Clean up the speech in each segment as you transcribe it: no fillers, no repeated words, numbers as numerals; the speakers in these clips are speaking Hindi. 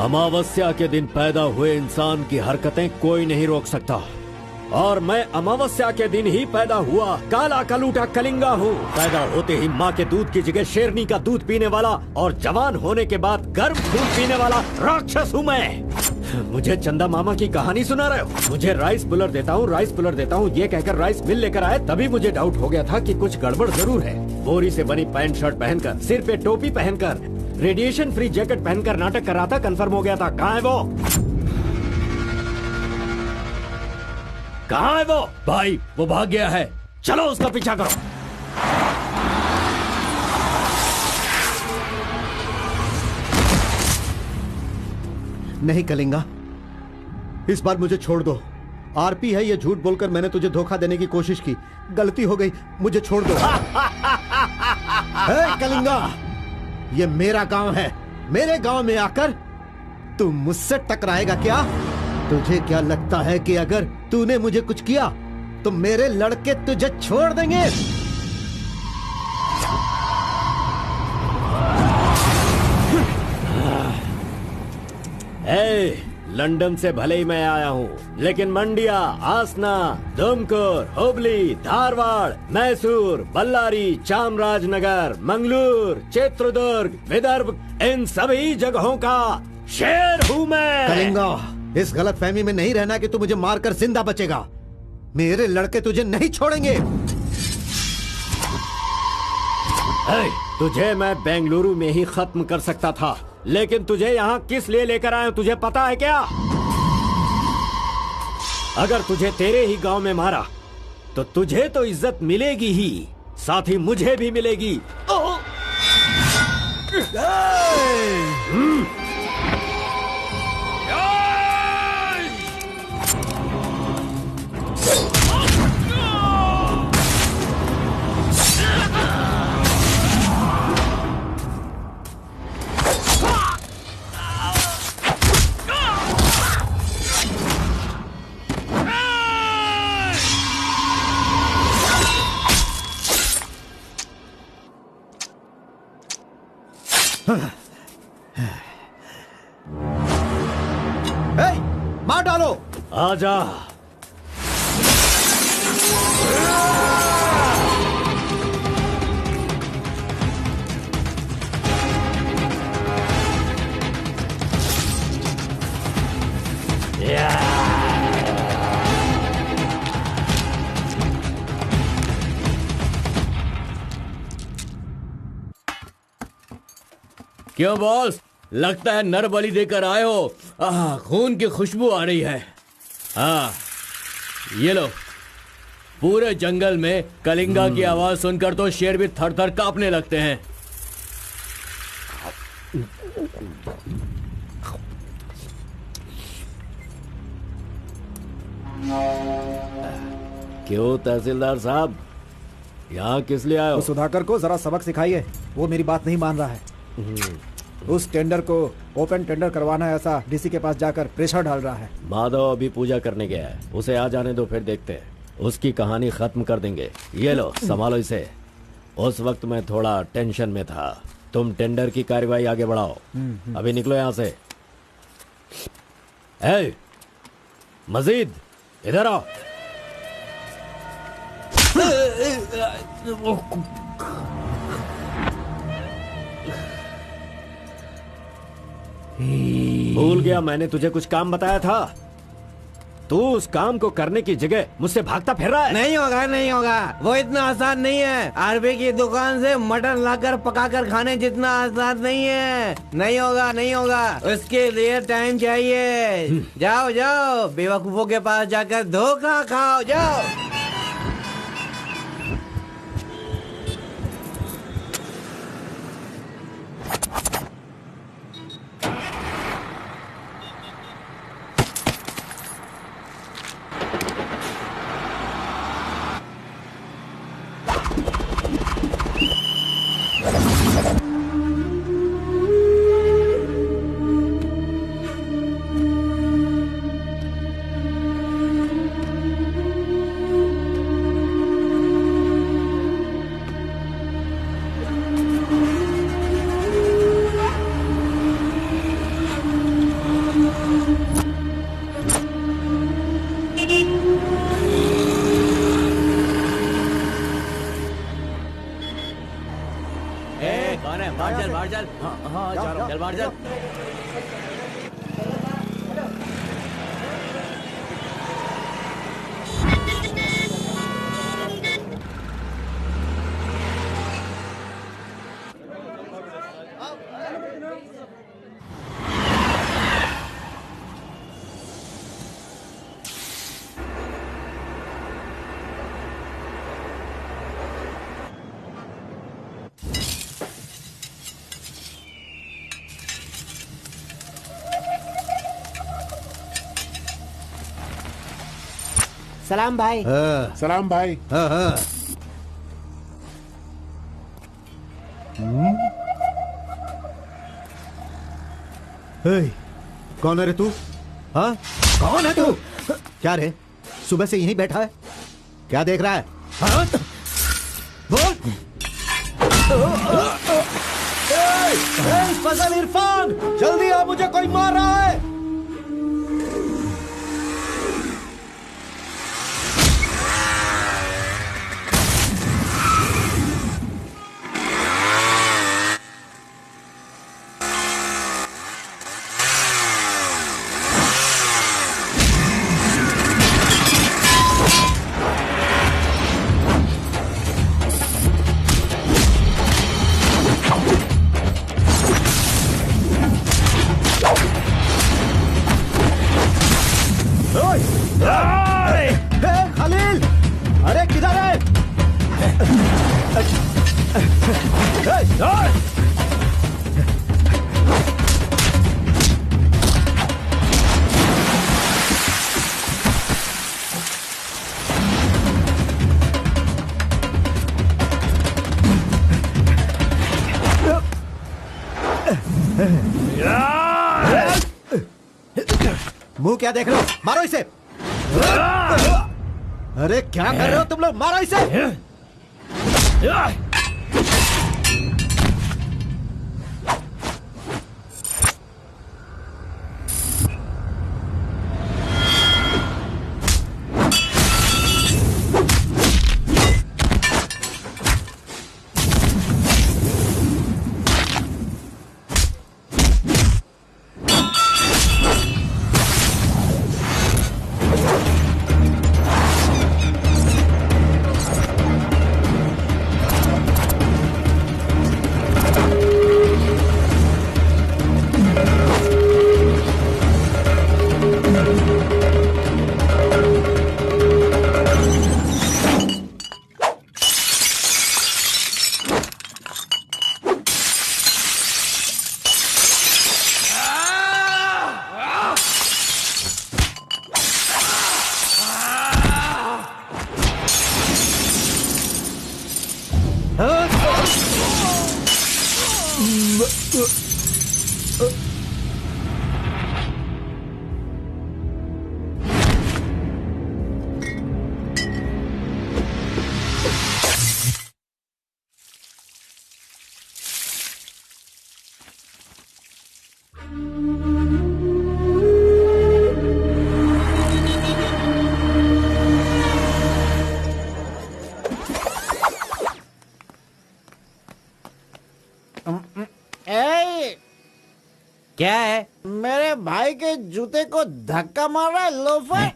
अमावस्या के दिन पैदा हुए इंसान की हरकतें कोई नहीं रोक सकता, और मैं अमावस्या के दिन ही पैदा हुआ काला कलूटा कलिंगा हूँ। पैदा होते ही माँ के दूध की जगह शेरनी का दूध पीने वाला और जवान होने के बाद गर्म खून पीने वाला राक्षस हूँ मैं। मुझे चंदा मामा की कहानी सुना रहे हो? मुझे राइस पुलर देता हूँ, राइस पुलर देता हूँ, ये कहकर राइस मिल लेकर आए, तभी मुझे डाउट हो गया था कि कुछ गड़बड़ जरूर है। बोरी से बनी पैंट शर्ट पहनकर, सिर पे टोपी पहनकर, रेडिएशन फ्री जैकेट पहनकर नाटक कर रहा था, कंफर्म हो गया था। कहाँ है वो? कहाँ है वो? भाई वो भाग गया है, चलो उसका पीछा करो। नहीं कलिंगा, इस बार मुझे छोड़ दो। आरपी है ये झूठ बोलकर मैंने तुझे धोखा देने की कोशिश की, गलती हो गई, मुझे छोड़ दो। हे कलिंगा, ये मेरा गांव है, मेरे गांव में आकर तू मुझसे टकराएगा क्या? तुझे क्या लगता है कि अगर तूने मुझे कुछ किया तो मेरे लड़के तुझे छोड़ देंगे? लंदन से भले ही मैं आया हूँ, लेकिन मंडिया, आसना, दुमकुर, हुबली, धारवाड़, मैसूर, बल्लारी, चामराजनगर, मंगलूर, चित्रदुर्ग, विदर्भ, इन सभी जगहों का शेर हूँ मैं। कलिंगा, इस गलत फहमी में नहीं रहना कि तू मुझे मारकर जिंदा बचेगा। मेरे लड़के तुझे नहीं छोड़ेंगे। तुझे मैं बेंगलुरु में ही खत्म कर सकता था, लेकिन तुझे यहाँ किस लिए लेकर आया तुझे पता है क्या? अगर तुझे तेरे ही गांव में मारा तो तुझे तो इज्जत मिलेगी ही, साथ ही मुझे भी मिलेगी। मार डालो। आजा। क्यों बॉस, लगता है नर बलि देकर आए हो। खून की खुशबू आ रही है। हाँ, ये लो। पूरे जंगल में कलिंगा की आवाज सुनकर तो शेर भी थर थर कांपने लगते हैं। क्यों तहसीलदार साहब, यहाँ किस लिए आए हो? सुधाकर को जरा सबक सिखाइए, वो मेरी बात नहीं मान रहा है। उस टेंडर को ओपन टेंडर करवाना है, ऐसा डीसी के पास जाकर प्रेशर डाल रहा है। माधव अभी पूजा करने गया है, उसे आ जाने दो, फिर देखते हैं। उसकी कहानी खत्म कर देंगे। ये लो, संभालो इसे। उस वक्त मैं थोड़ा टेंशन में था। तुम टेंडर की कार्रवाई आगे बढ़ाओ। अभी निकलो यहाँ से। मजीद इधर आओ। भूल गया मैंने तुझे कुछ काम बताया था। तू उस काम को करने की जगह मुझसे भागता फिर रहा है। नहीं होगा, नहीं होगा, वो इतना आसान नहीं है। आरबी की दुकान से मटन लाकर पकाकर खाने जितना आसान नहीं है। नहीं होगा, नहीं होगा, उसके लिए टाइम चाहिए। जाओ जाओ, बेवकूफों के पास जाकर धोखा खाओ, जाओ। कौन है? बाहर चल, बाहर चल। हाँ जा रहा हूँ। चल बाहर चल। सलाम भाई। सलाम भाई। कौन है रे तू? हाँ, कौन है तू? क्या रे, सुबह से यहीं बैठा है? क्या देख रहा है? हाँ? बोल। फजल इरफान, जल्दी आ, मुझे कोई मार रहा है। खलील, अरे किधर है? मुंह क्या देख रहे हो? मारो इसे। अरे क्या कर रहे हो तुम लोग? मारो इसे। क्या है? मेरे भाई के जूते को धक्का मार रहा है लोफर।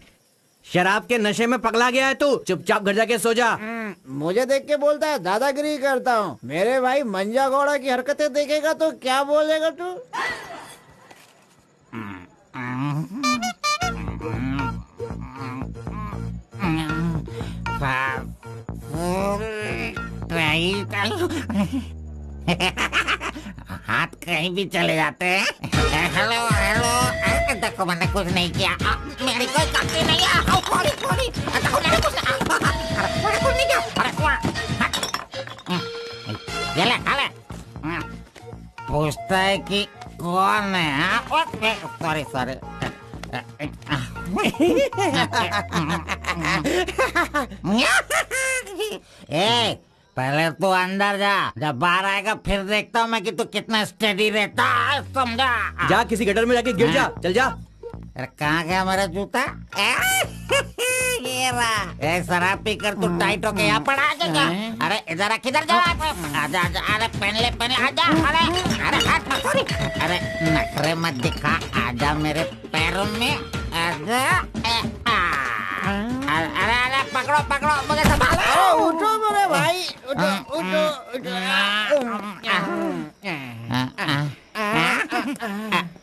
शराब के नशे में पगला गया है तू। चुपचाप घर जाके सो जा। मुझे देख के बोलता है दादागिरी करता हूँ। मेरे भाई मंजा घोड़ा की हरकतें देखेगा तो क्या बोलेगा तू? हाथ कहीं भी चले जाते हैं। हेलो हेलो, देखो मैंने कुछ नहीं किया, मेरी कोई गलती नहीं है। सॉरी सॉरी, देखो मैंने कुछ नहीं किया। ये ले, पूछता है कि कौन है? Sorry sorry. ए, पहले तू अंदर जा, जब बाहर आएगा फिर देखता हूँ मैं कि तू कितना स्टेडी रहता है, समझा? जा किसी गटर में जाके गिर जा। चल जा। अरे कहाँ गया मेरा जूता? ये रहा। ए, शराब पीकर तू टाइट होके यहाँ पर आ जाएगा। अरे इधर किधर जा? आजा आजा, अरे पहन ले आजा। अरे हाथ मत छोड़ी। अरे नखरे मत दिखा, आजा मेरे पैरों में आजा। अरे अरे पकड़ो पकड़ो, मुझे संभालो। उठो मेरे भाई, उठो उठो उठो।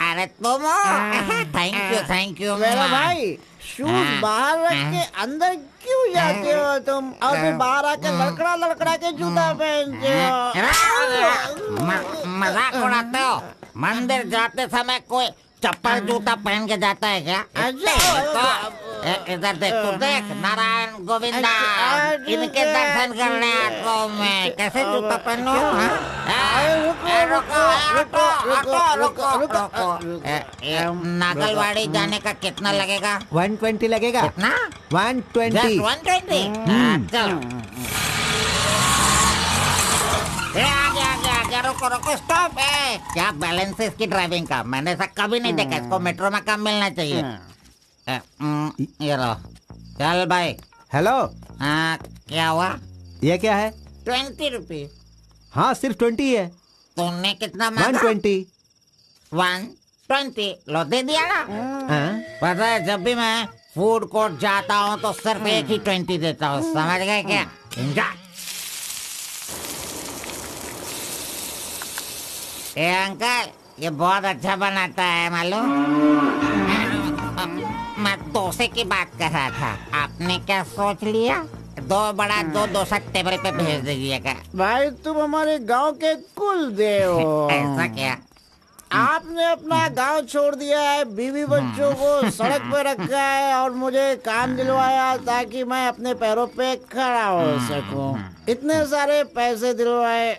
अरे तुम थैंक यू मेरा भाई, शूज बाहर रख के अंदर क्यों जाते हो तुम, और फिर बाहर आके लड़खड़ा के जूता पहनते हो? मजाक उड़ाते हो? मंदिर जाते समय कोई चप्पल जूता पहन के जाता है क्या? इधर देख, तू देख, नारायण गोविंदा इनके दर्शन करने आता हूँ मैं, कैसे जूता पहनूं? नागलवाड़ी जाने का कितना लगेगा? 120 लगेगा। कितना? 120। 120। चलो। आ गया, रुको, स्टॉप है। क्या बैलेंस है इसकी ड्राइविंग का? मैंने ऐसा कभी नहीं देखा। इसको मेट्रो में काम मिलना चाहिए। ये लो, चल भाई। हेलो, हाँ, क्या हुआ? ये क्या है? 20 रुपीज। हाँ, सिर्फ 20 है। तुमने कितना मांगा? 120। 120 लो, दे दिया ना। हाँ? पता है, जब भी मैं फूड कोर्ट जाता हूँ तो सिर्फ एक ही 20 देता हूँ, समझ गए क्या? जा। ए अंकल, ये बहुत अच्छा बनाता है मालूम। मैं डोसे की बात कर रहा था, आपने क्या सोच लिया? 2 बड़ा 2 डोसा टेबल पे भेज दीजिएगा। भाई तुम हमारे गांव के कुल देव हो। ऐसा क्या? आपने अपना गांव छोड़ दिया है, बीवी बच्चों को सड़क पे रखा है, और मुझे काम दिलवाया ताकि मैं अपने पैरों पे खड़ा हो सकूं। इतने सारे पैसे दिलवाए,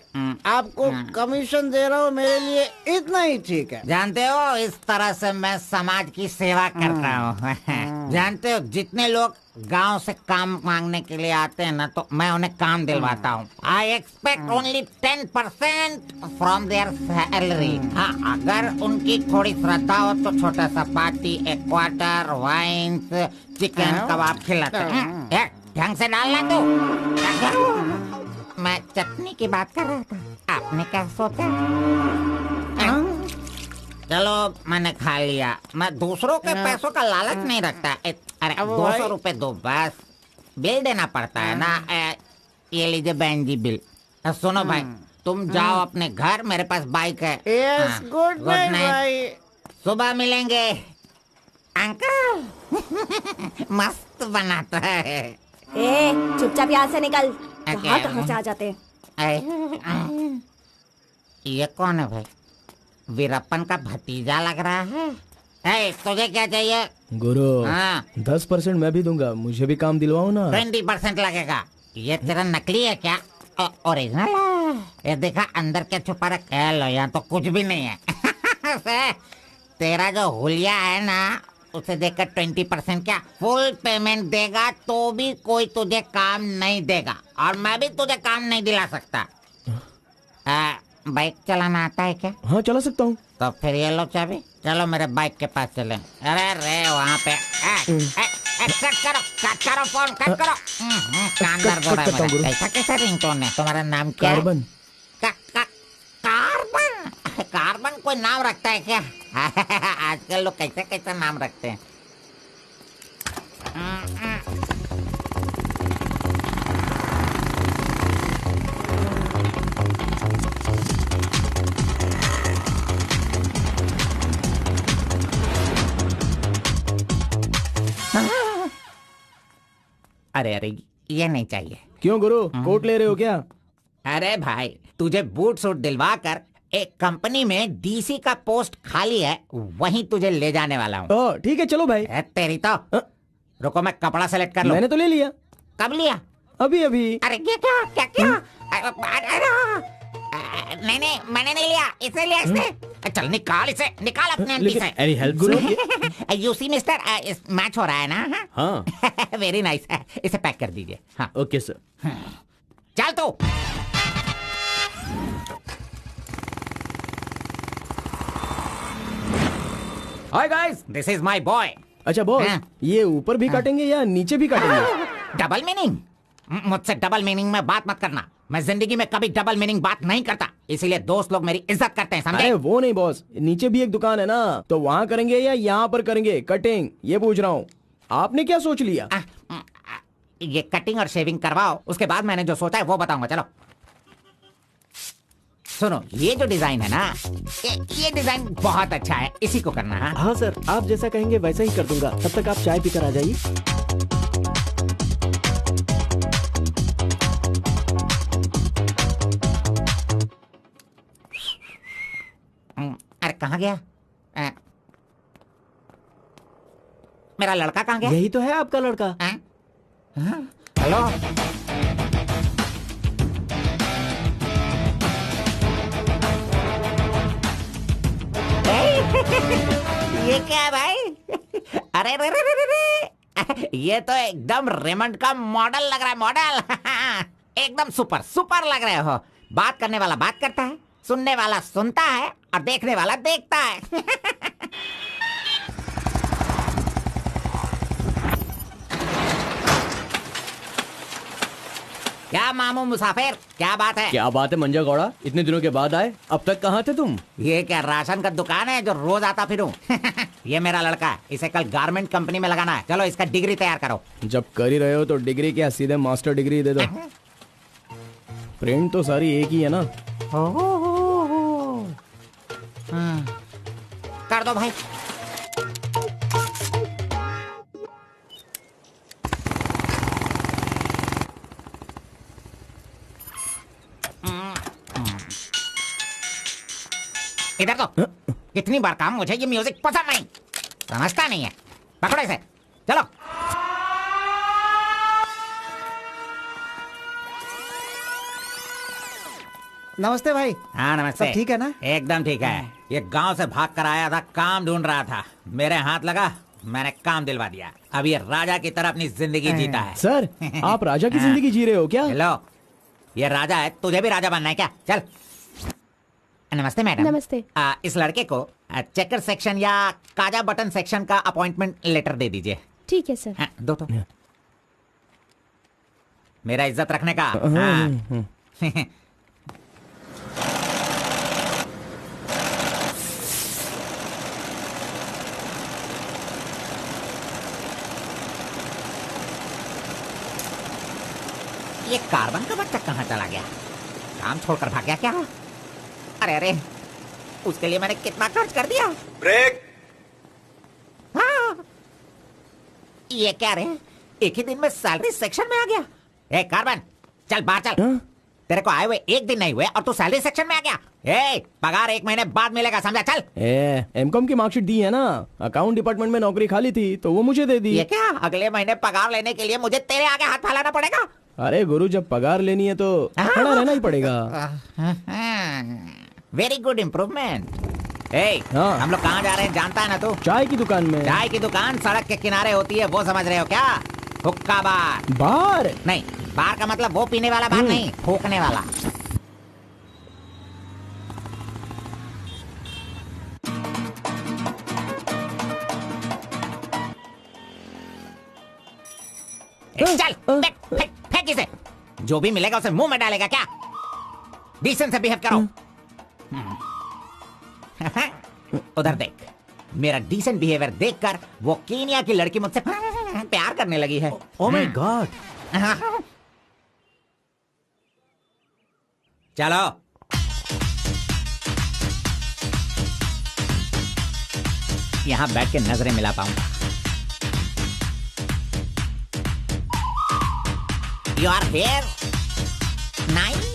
आपको कमीशन दे रहा हूँ, मेरे लिए इतना ही ठीक है। जानते हो, इस तरह से मैं समाज की सेवा करता हूँ। जानते हो, जितने लोग गांव से काम मांगने के लिए आते हैं ना, तो मैं उन्हें काम दिलवाता हूँ। I expect only 10% from there salary. हाँ, अगर उनकी थोड़ी श्रद्धा हो तो छोटा सा पार्टी, एक क्वार्टर, वाइन्स, चिकन कबाब खिलाते हैं। ढंग से डालना तू। मैं चटनी की बात कर रहा था, आपने क्या सोचा? चलो, मैंने खा लिया। मैं दूसरों के पैसों का लालच नहीं रखता। अरे 200 रुपए दो बस, बिल देना पड़ता है ना। ये लीजिए बहन जी बिल। सुनो भाई, तुम जाओ अपने घर, मेरे पास बाइक है। यस, गुड नाइट भाई। सुबह मिलेंगे। अंकल मस्त बनाता है। ए, चुपचाप यहाँ से निकल। क्या? कहाँ से आ जाते हैं? ये कौन है भाई? वीरप्पन का भतीजा लग रहा है। तुझे क्या चाहिए? गुरु, हाँ। 10% मैं भी दूंगा, मुझे भी काम दिलवाओ ना। 20% लगेगा। ये तेरा नकली है क्या? ओरिजिनल है। ये देखा अंदर क्या छुपा रखा है? लो, यहाँ तो कुछ भी नहीं है। तेरा जो हुलिया है ना, उसे देखकर 20% क्या फुल पेमेंट देगा तो भी कोई तुझे काम नहीं देगा, और मैं भी तुझे काम नहीं दिला सकता। बाइक चलाना आता है क्या? हाँ, चला सकता हूँ। तो फिर ये लो चाबी, चलो मेरे बाइक के पास चले। अरे रे वहाँ पे कट करो फोन, कट करो। कानदार बोल रहा है मेरा। कैसा कैसा रिंगटोन है? तुम्हारा नाम क्या है? कार्बन। कार्बन? कार्बन कोई नाम रखता है क्या? आजकल लोग कैसे कैसे नाम रखते हैं। अरे अरे, ये नहीं चाहिए। क्यों गुरु, कोट ले रहे हो क्या? अरे भाई, तुझे बूट सूट दिलवा कर एक कंपनी में डीसी का पोस्ट खाली है, वहीं तुझे ले जाने वाला हूँ। ठीक है, चलो भाई। तेरी तो। रुको, मैं कपड़ा सेलेक्ट कर लूं। मैंने तो ले लिया। कब लिया? अभी अभी। अरे ये क्या क्या क्या? नहीं नहीं, मैंने नहीं लिया, इसे लिया इसने। चल निकाल इसे, निकाल अपने आंटी से। Any help Guru? You see mister, match हो रहा है ना? हाँ। Very nice. इसे पैक कर दीजिए। हाँ, ओके सर। चल तू। Hi guys. This is my boy. अच्छा बॉस, हाँ। ये ऊपर भी काटेंगे या नीचे भी काटेंगे? Double meaning? मुझसे डबल मीनिंग में बात मत करना। मैं जिंदगी में कभी डबल मीनिंग बात नहीं करता, इसीलिए दोस्त लोग मेरी इज्जत करते हैं, समझे? अरे वो नहीं बॉस, नीचे भी एक दुकान है ना, तो वहाँ करेंगे या यहाँ पर करेंगे कटिंग, ये पूछ रहा हूँ। आपने क्या सोच लिया? ये कटिंग और शेविंग करवाओ, उसके बाद मैंने जो सोचा है वो बताऊंगा। चलो सुनो, ये जो डिजाइन है ना, ये डिजाइन बहुत अच्छा है, इसी को करना है। हाँ सर, आप जैसा कहेंगे वैसा ही कर दूंगा। तब तक आप चाय पीकर आ जाइए। अरे कहाँ गया? मेरा लड़का कहाँ गया? यही तो है आपका लड़का। हेलो, ये क्या है भाई? अरे रे रे रे रे, ये तो एकदम रेमंड का मॉडल लग रहा है, मॉडल। एकदम सुपर सुपर लग रहे हो। बात करने वाला बात करता है, सुनने वाला सुनता है और देखने वाला देखता है। क्या मामू मुसाफिर, क्या बात है? क्या बात है मंजा गौड़ा, इतने दिनों के बाद आए। अब तक कहाँ थे तुम? ये क्या राशन का दुकान है जो रोज आता फिरूं? ये मेरा लड़का है, इसे कल गारमेंट कंपनी में लगाना है। चलो इसका डिग्री तैयार करो। जब कर ही रहे हो तो डिग्री क्या, सीधे मास्टर डिग्री दे दो। प्रिंट तो सारी एक ही है ना। कर दो भाई। इधर तो कितनी बार काम, मुझे ये म्यूजिक पसंद नहीं, समझता नहीं है। पकड़ो इसे, चलो। नमस्ते भाई। हाँ नमस्ते। सब ठीक है ना? एकदम ठीक है। ये गांव से भाग कर आया था, काम ढूंढ रहा था, मेरे हाथ लगा, मैंने काम दिलवा दिया। अब ये राजा की तरह अपनी जिंदगी जीता है। सर, आप राजा की जिंदगी जी रहे हो क्या? हेलो, ये राजा है, तुझे भी राजा बनना है क्या? चल। नमस्ते मैडम। नमस्ते। इस लड़के को चेकर सेक्शन या काजा बटन सेक्शन का अपॉइंटमेंट लेटर दे दीजिए। ठीक है सर। हाँ, दो तो। मेरा इज्जत रखने का। हाँ। ये कार्बन का बच्चा कहाँ चला गया? काम छोड़कर भाग गया क्या? अरे अरे, उसके लिए मैंने कितना खर्च कर दिया। ब्रेक। हाँ। ये क्या रे, एक ही दिन में सैलरी सेक्शन में आ गया। ए कार्बन, चल बाहर चल। तेरे को आए हुए एक दिन नहीं हुए और तू सैलरी सेक्शन में आ गया। ए, पगार 1 महीने बाद मिलेगा, समझा? चल। एमकॉम की मार्कशीट दी है ना, अकाउंट डिपार्टमेंट में नौकरी खाली थी तो वो मुझे दे दी। ये क्या, अगले महीने पगार लेने के लिए मुझे तेरे आगे हाथ फैलाना पड़ेगा? अरे गुरु, जब पगार लेनी है तो खड़ा रहना ही पड़ेगा। Very good improvement. ए, हाँ। हम लोग कहाँ जा रहे हैं जानता है ना तू? चाय की दुकान में। चाय की दुकान सड़क के किनारे होती है, वो समझ रहे हो क्या? हुक्का बार। बार नहीं, बार का मतलब वो पीने वाला बार नहीं, फूकने वाला। चल, फेंक इसे। जो भी मिलेगा उसे मुंह में डालेगा क्या? डिसेंट से बिहेव करो। उधर देख, मेरा डिसेंट बिहेवियर देखकर वो कीनिया की लड़की मुझसे प्यार करने लगी है। Oh my God. चलो। यहां बैठ के नजरें मिला पाऊंगा। You are here? Nice.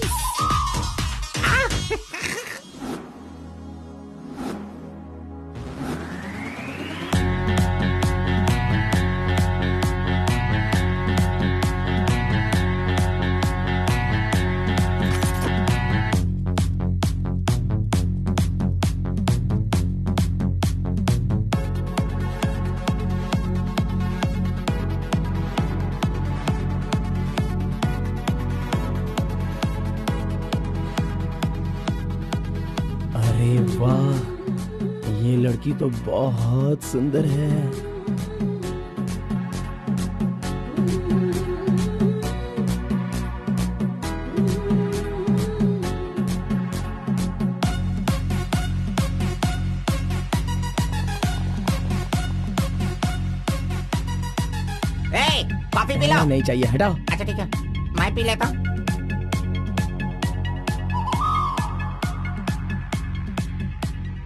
ये लड़की तो बहुत सुंदर है। Coffee P low. नहीं चाहिए, हटाओ। अच्छा ठीक है, मैं पी लेता हूँ।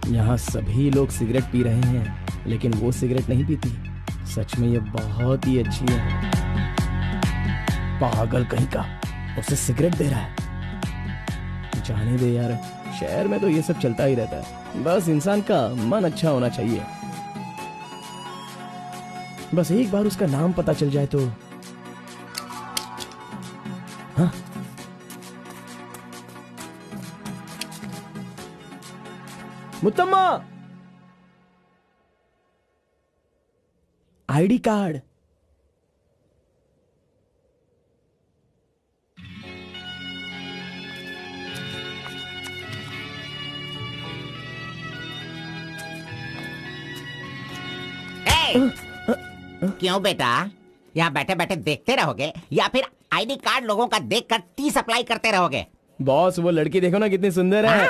यहाँ सभी लोग सिगरेट पी रहे हैं, लेकिन वो सिगरेट नहीं पीती। सच में ये बहुत ही अच्छी है। पागल कहीं का, उसे सिगरेट दे रहा है। जाने दे यार, शहर में तो ये सब चलता ही रहता है। बस इंसान का मन अच्छा होना चाहिए। बस एक बार उसका नाम पता चल जाए तो। हाँ? मुत्तम्मा, आईडी कार्ड। क्यों बेटा, यहाँ बैठे बैठे देखते रहोगे या फिर आईडी कार्ड लोगों का देखकर टी सप्लाई करते रहोगे? बॉस, वो लड़की देखो ना कितनी सुंदर है।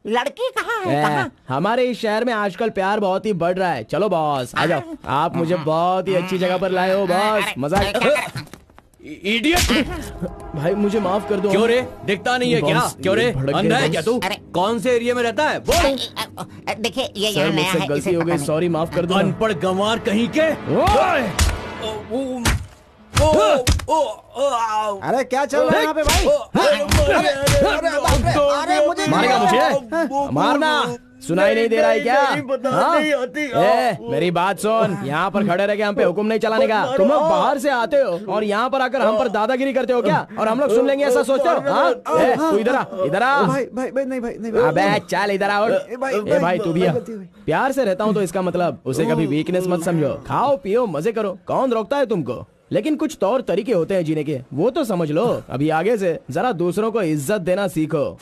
लड़की कहाँ है? कहाँ? हमारे इस शहर में आजकल प्यार बहुत ही बढ़ रहा है। चलो बॉस, आ जाओ। आप मुझे बहुत ही अच्छी जगह पर लाए हो बॉस। मजा इडियट। भाई मुझे माफ कर दो। क्यों रे, दिखता नहीं है क्या? क्यों रे, अंधा है क्या तू? कौन से एरिया में रहता है बोल? देखिए ये सर, यहाँ नया मुझसे है, गलती इसे हो पता गई, नहीं। सॉरी, माफ कर दो। अनपढ़ गंवार कहीं के। अरे क्या चल रहा है यहाँ पे भाई? अरे मुझे मारेगा मुझे? मारना सुनाई नहीं दे रहा है क्या? हाँ? मेरी बात सुन, यहाँ पर खड़े रह के हम पे हुक्म नहीं चलाने का। तुम लोग बाहर से आते हो और यहाँ पर आकर हम पर दादागिरी करते हो क्या? और हम लोग सुन लेंगे ऐसा सोचते हो? हाँ? तू इधर आ, इधर आ। भाई भाई भाई नहीं भाई नहीं। अबे चल इधर आओ। ए भाई तू भी आ। प्यार से रहता हूँ तो इसका मतलब उसे कभी वीकनेस मत समझो। खाओ पियो मजे करो, कौन रोकता है तुमको? लेकिन कुछ तौर तरीके होते हैं जीने के, वो तो समझ लो। अभी आगे से जरा दूसरों को इज्जत देना सीखो।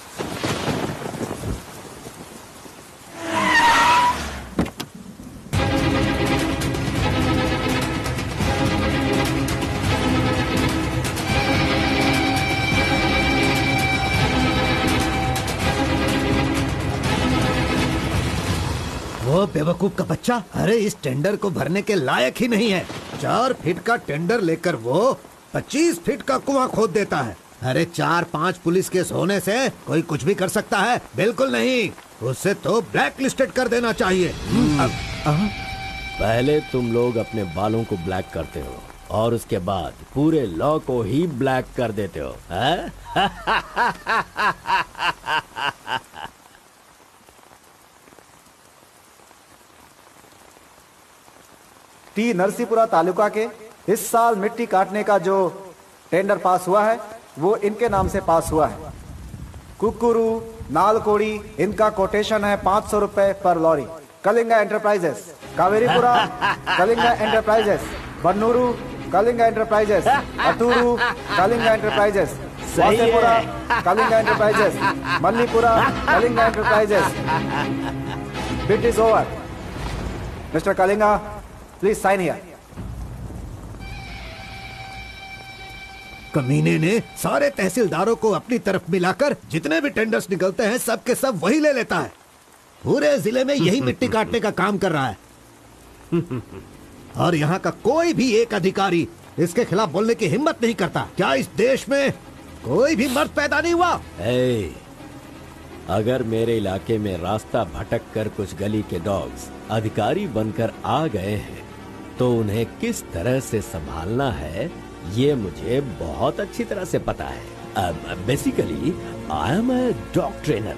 वो बेवकूफ का बच्चा, अरे इस टेंडर को भरने के लायक ही नहीं है। 4 फीट का टेंडर लेकर वो 25 फीट का कुआं खोद देता है। अरे 4-5 पुलिस केस होने से कोई कुछ भी कर सकता है? बिल्कुल नहीं, उसे तो ब्लैक लिस्टेड कर देना चाहिए। पहले तुम लोग अपने बालों को ब्लैक करते हो और उसके बाद पूरे लॉ को ही ब्लैक कर देते हो, हैं? टी नरसीपुरा तालुका के इस साल मिट्टी काटने का जो टेंडर पास हुआ है वो इनके नाम से पास हुआ है। कुकुरू, नालकोड़ी, इनका कोटेशन है 500 रुपए पर lorry. Kalinga enterprises, Kaveripura Kalinga enterprises, Bannuru Kalinga enterprises, Aturu Kalinga enterprises, Vasepura Kalinga enterprises, Mallipura Kalinga enterprises. Bid is over. Mister Kalinga, please sign here. कमीने ने सारे तहसीलदारों को अपनी तरफ मिलाकर जितने भी टेंडर्स निकलते हैं सब के सब वही ले लेता है। पूरे जिले में यही मिट्टी काटने का काम कर रहा है। और यहाँ का कोई भी एक अधिकारी इसके खिलाफ बोलने की हिम्मत नहीं करता। क्या इस देश में कोई भी मर्द पैदा नहीं हुआ? अगर मेरे इलाके में रास्ता भटक कर कुछ गली के डॉग्स अधिकारी बनकर आ गए हैं तो उन्हें किस तरह से संभालना है ये मुझे बहुत अच्छी तरह से पता है। Basically I am a dog trainer.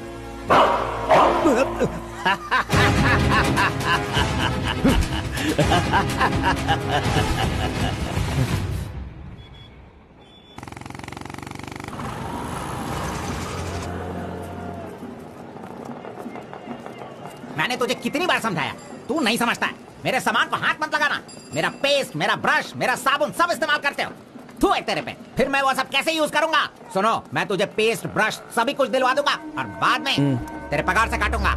मैंने तुझे कितनी बार समझाया, तू नहीं समझता है। मेरे सामान को हाथ मत लगाना। मेरा पेस्ट, मेरा ब्रश, मेरा साबुन सब इस्तेमाल करते हो। थू है तेरे पे, फिर मैं वो सब कैसे यूज करूंगा? सुनो, मैं तुझे पेस्ट, ब्रश सभी कुछ दिलवा दूंगा और बाद में तेरे पगार से काटूंगा।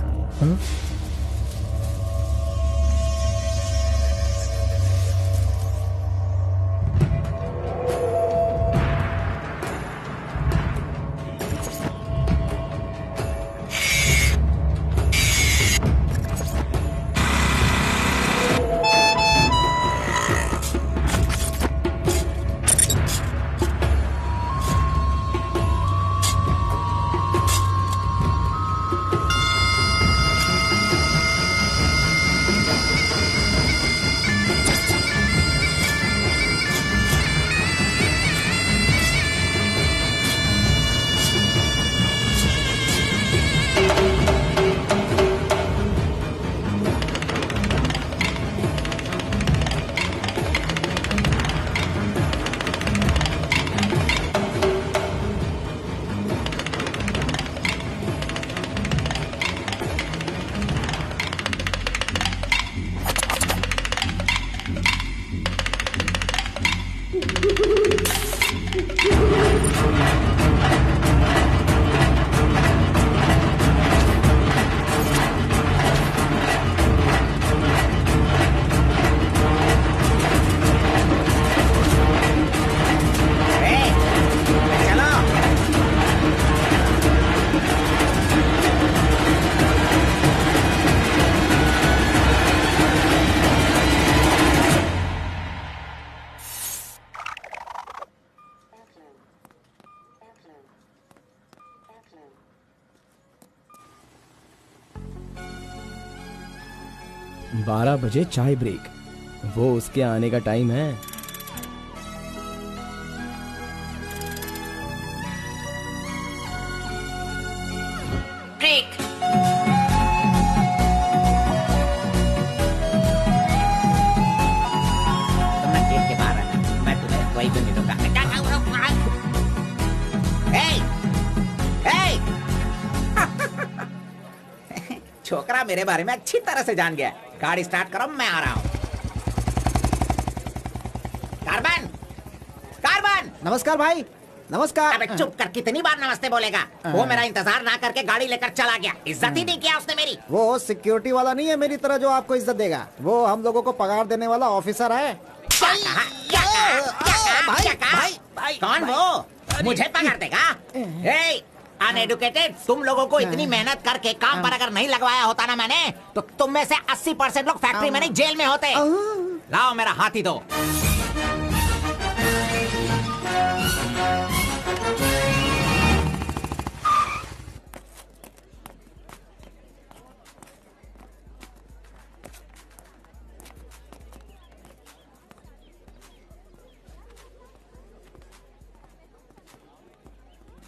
12 बजे चाय ब्रेक, वो उसके आने का टाइम है। ब्रेक। तुम गेट के बाहर रहना, मैं तुम्हें वही भी दूंगा। छोकरा मेरे बारे में अच्छी तरह से जान गया। गाड़ी स्टार्ट करो, मैं आ रहा हूँ। Carbon, carbon. नमस्कार भाई, नमस्कार। अबे चुप कर, कितनी बार नमस्ते बोलेगा? वो मेरा इंतजार ना करके गाड़ी लेकर चला गया। इज्जत ही नहीं किया उसने मेरी। वो सिक्योरिटी वाला नहीं है मेरी तरह जो आपको इज्जत देगा। वो हम लोगों को पगार देने वाला ऑफिसर है। कौन वो? मुझे पगार देगा? अनएडुकेटेड, तुम लोगों को इतनी मेहनत करके काम पर अगर नहीं लगवाया होता ना मैंने, तो तुम में से 80% लोग फैक्ट्री में नहीं जेल में होते। लाओ मेरा हाथी दो।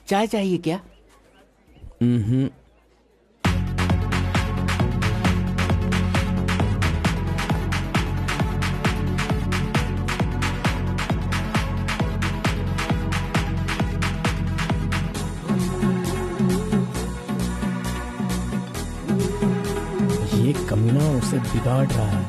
चाय चाहिए क्या? ये कमीना उसे बिगाड़ रहा है।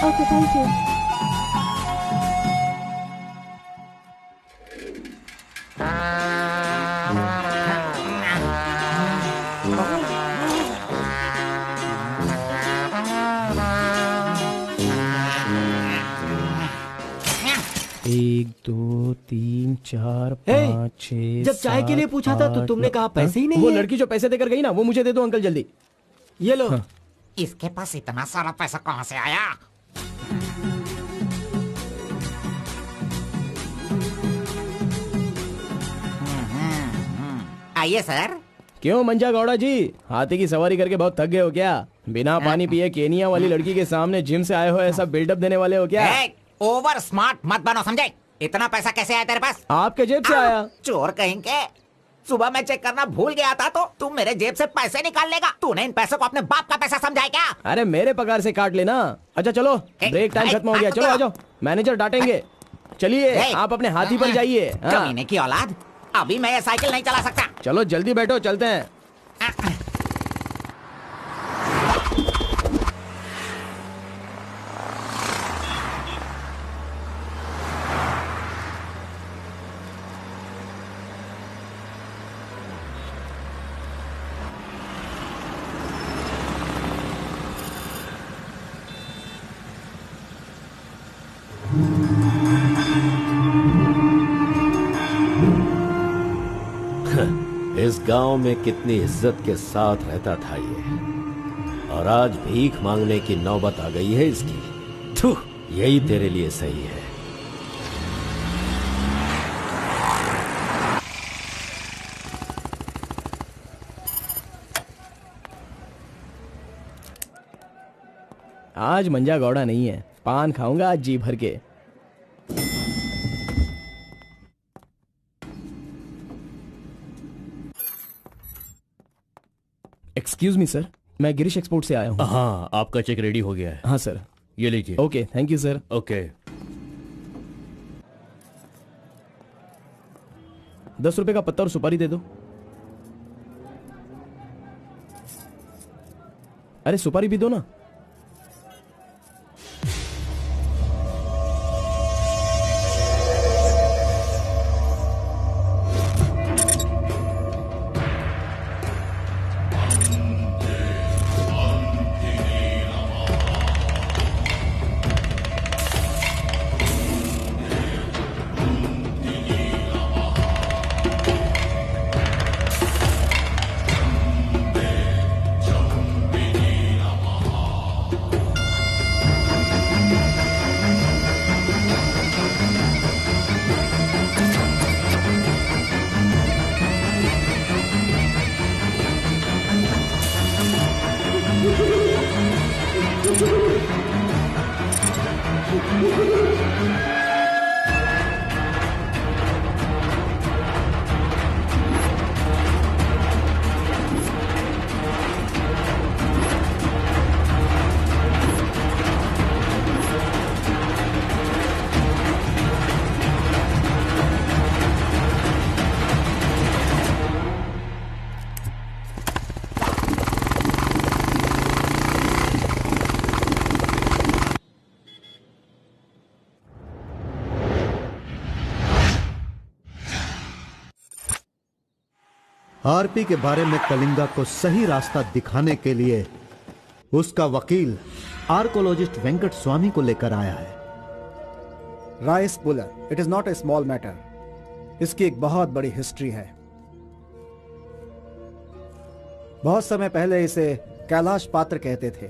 Okay, thank you. एक, दो, तीन, चार, पाँच, छह। जब चाय के लिए पूछा था तो तुमने कहा पैसे ही नहीं वो है। लड़की जो पैसे देकर गई ना, वो मुझे दे दो अंकल जल्दी। ये लो। इसके पास इतना सारा पैसा कहाँ से आया? आइए सर। क्यों मंजा गौड़ा जी, हाथी की सवारी करके बहुत थक गए हो क्या? बिना पानी पिए केनिया वाली लड़की के सामने जिम से आए हो, ऐसा बिल्डअप देने वाले हो क्या? ओवर स्मार्ट मत बनो, समझे? इतना पैसा कैसे आया तेरे पास? आपके जेब से आया। चोर कहेंगे। सुबह मैं चेक करना भूल गया था तो तू मेरे जेब से पैसे निकाल लेगा। तूने इन पैसों को अपने बाप का पैसा समझा है क्या? अरे मेरे पगार से काट लेना। अच्छा चलो, ब्रेक टाइम खत्म हो गया, चलो आ जाओ, मैनेजर डांटेंगे। चलिए आप अपने हाथी पर जाइए। कमीने की औलाद, अभी मैं ये साइकिल नहीं चला सकता। चलो जल्दी बैठो, चलते हैं। इस गांव में कितनी इज्जत के साथ रहता था ये, और आज भीख मांगने की नौबत आ गई है इसकी। थू, यही तेरे लिए सही है। आज मंजा गौड़ा नहीं है, पान खाऊंगा आज जी भर के। एक्सक्यूज मी सर, मैं गिरीश एक्सपोर्ट से आया हूँ। हाँ, आपका चेक रेडी हो गया है। हाँ सर। ये लीजिए। Okay, thank you sir. Okay. 10 रुपए का पत्ता और सुपारी दे दो। अरे सुपारी भी दो ना। आरपी के बारे में कलिंगा को सही रास्ता दिखाने के लिए उसका वकील आर्कोलॉजिस्ट वेंकट स्वामी को लेकर आया है। Rice puller, it is not a small matter. इसकी एक बहुत बड़ी हिस्ट्री है। बहुत समय पहले इसे कैलाश पात्र कहते थे,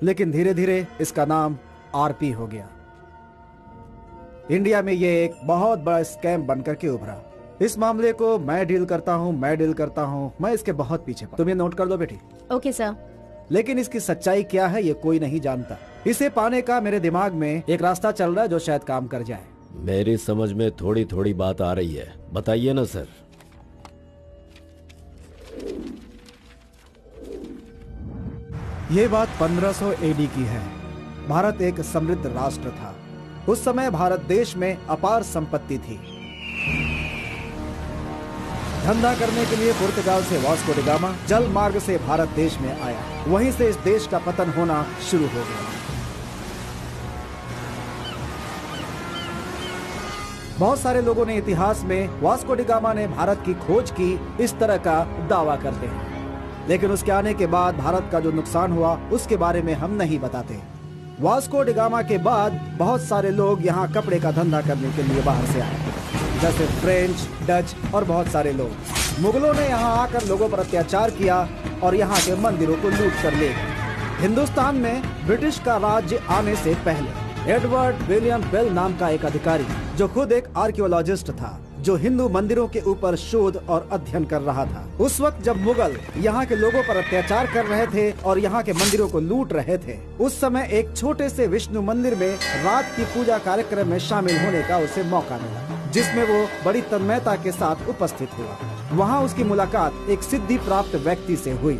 लेकिन धीरे धीरे इसका नाम आरपी हो गया। इंडिया में ये एक बहुत बड़ा स्कैम बनकर के उभरा। इस मामले को मैं डील करता हूँ, मैं इसके बहुत पीछे। तुम ये नोट कर दो बेटी। Okay sir. लेकिन इसकी सच्चाई क्या है ये कोई नहीं जानता। इसे पाने का मेरे दिमाग में एक रास्ता चल रहा है जो शायद काम कर जाए। मेरी समझ में थोड़ी थोड़ी बात आ रही है, बताइए ना सर। ये बात 1500 एडी की है। भारत एक समृद्ध राष्ट्र था। उस समय भारत देश में अपार संपत्ति थी। धंधा करने के लिए पुर्तगाल से वास्को डी गामा जल मार्ग से भारत देश में आया। वहीं से इस देश का पतन होना शुरू हो गया। बहुत सारे लोगों ने इतिहास में वास्को डी गामा ने भारत की खोज की इस तरह का दावा करते हैं, लेकिन उसके आने के बाद भारत का जो नुकसान हुआ उसके बारे में हम नहीं बताते। वास्को डी गामा के बाद बहुत सारे लोग यहाँ कपड़े का धंधा करने के लिए बाहर से आए, जैसे फ्रेंच, डच और बहुत सारे लोग। मुगलों ने यहाँ आकर लोगों पर अत्याचार किया और यहाँ के मंदिरों को लूट कर ले गए। हिंदुस्तान में ब्रिटिश का राज्य आने से पहले एडवर्ड विलियम बेल नाम का एक अधिकारी, जो खुद एक आर्कियोलॉजिस्ट था, जो हिंदू मंदिरों के ऊपर शोध और अध्ययन कर रहा था। उस वक्त जब मुगल यहाँ के लोगों पर अत्याचार कर रहे थे और यहाँ के मंदिरों को लूट रहे थे, उस समय एक छोटे से विष्णु मंदिर में रात की पूजा कार्यक्रम में शामिल होने का उसे मौका मिला, जिसमें वो बड़ी तन्मयता के साथ उपस्थित हुआ। वहाँ उसकी मुलाकात एक सिद्धि प्राप्त व्यक्ति से हुई।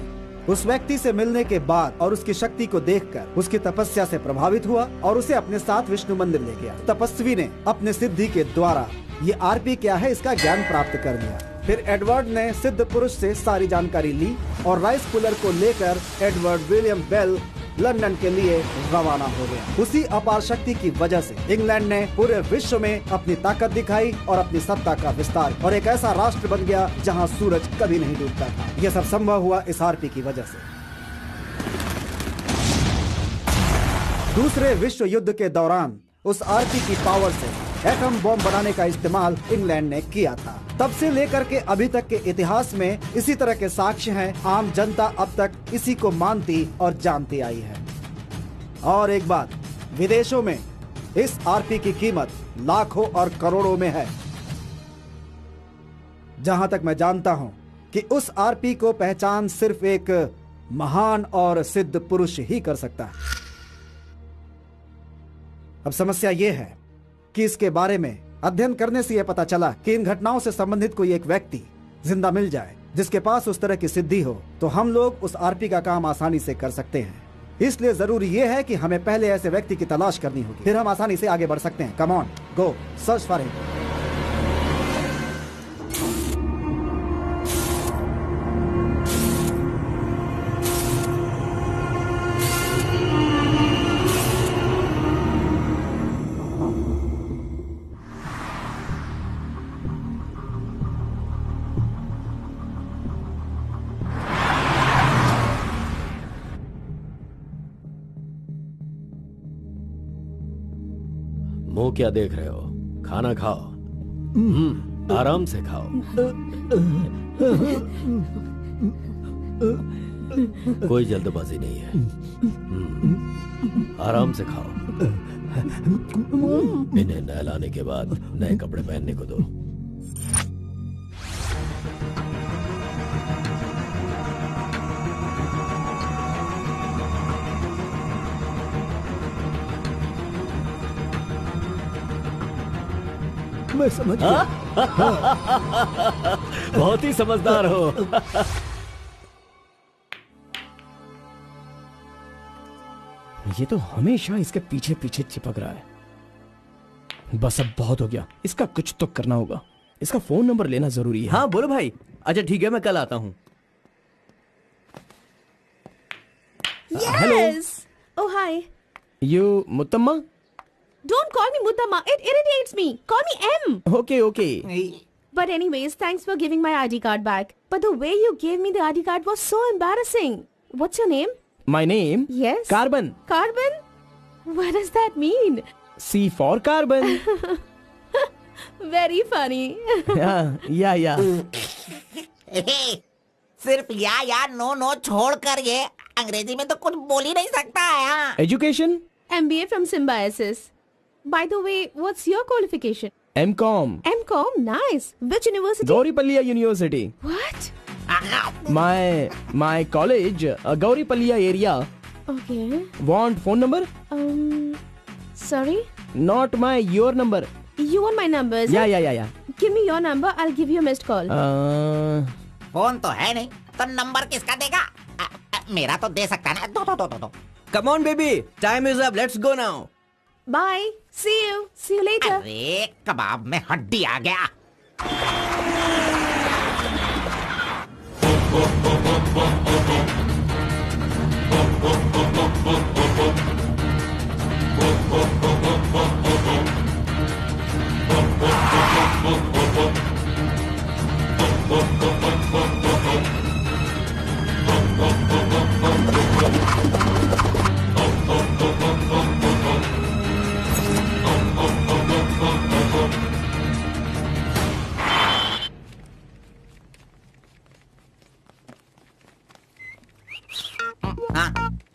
उस व्यक्ति से मिलने के बाद और उसकी शक्ति को देखकर उसकी तपस्या से प्रभावित हुआ और उसे अपने साथ विष्णु मंदिर ले गया। तपस्वी ने अपने सिद्धि के द्वारा ये आरपी क्या है इसका ज्ञान प्राप्त कर लिया। फिर एडवर्ड ने सिद्ध पुरुष से सारी जानकारी ली और राइस पुलर को लेकर एडवर्ड विलियम बेल लंदन के लिए रवाना हो गया। उसी अपार शक्ति की वजह से इंग्लैंड ने पूरे विश्व में अपनी ताकत दिखाई और अपनी सत्ता का विस्तार, और एक ऐसा राष्ट्र बन गया जहां सूरज कभी नहीं डूबता था। यह सब संभव हुआ इस आरपी की वजह से। दूसरे विश्व युद्ध के दौरान उस आरपी की पावर से एटम बॉम्ब बनाने का इस्तेमाल इंग्लैंड ने किया था। तब से लेकर के अभी तक के इतिहास में इसी तरह के साक्ष्य हैं। आम जनता अब तक इसी को मानती और जानती आई है। और एक बात, विदेशों में इस आरपी की कीमत लाखों और करोड़ों में है। जहां तक मैं जानता हूं कि उस आरपी को पहचान सिर्फ एक महान और सिद्ध पुरुष ही कर सकता है। अब समस्या यह है कि इसके बारे में अध्ययन करने से यह पता चला कि इन घटनाओं से संबंधित कोई एक व्यक्ति जिंदा मिल जाए जिसके पास उस तरह की सिद्धि हो, तो हम लोग उस आरपी का काम आसानी से कर सकते हैं। इसलिए जरूरी यह है कि हमें पहले ऐसे व्यक्ति की तलाश करनी होगी, फिर हम आसानी से आगे बढ़ सकते हैं। Come on, go search for him. मुंह क्या देख रहे हो? खाना खाओ, आराम से खाओ। कोई जल्दबाजी नहीं है, आराम से खाओ। इन्हें नहलाने के बाद नए कपड़े पहनने को दो। मैं समझ गया। बहुत ही समझदार हो। ये तो हमेशा इसके पीछे पीछे चिपक रहा है। बस अब बहुत हो गया, इसका कुछ तो करना होगा। इसका फोन नंबर लेना जरूरी है। हाँ बोलो भाई। अच्छा ठीक है, मैं कल आता हूँ। Yes. Oh hi. You Muttamma? Don't call me Mutamma. It irritates me. Call me M. Okay okay. But anyways, thanks for giving my ID card back. But the way you gave me the ID card was so embarrassing. What's your name? My name? Yes. Carbon. Carbon? What does that mean? C for carbon. Very funny. yeah. सिर्फ या नो छोड़ कर ये अंग्रेजी में तो कुछ बोल ही नहीं सकता है। Education? MBA from Symbiosis. By the way, what's your qualification? M.Com. M.Com? Nice. Which university? Gauripalliya University. What? My college, Gauripalliya area. Okay. Want phone number? Sorry? Not your number. You want my number, is it? Yeah. Give me your number, I'll give you a missed call. Phone तो है नहीं तो नंबर किसका देगा? मेरा तो दे सकता है ना। दो। Come on, baby. Time is up. Let's go now. Bye. See you later. अरे कबाब में हड्डी आ गया।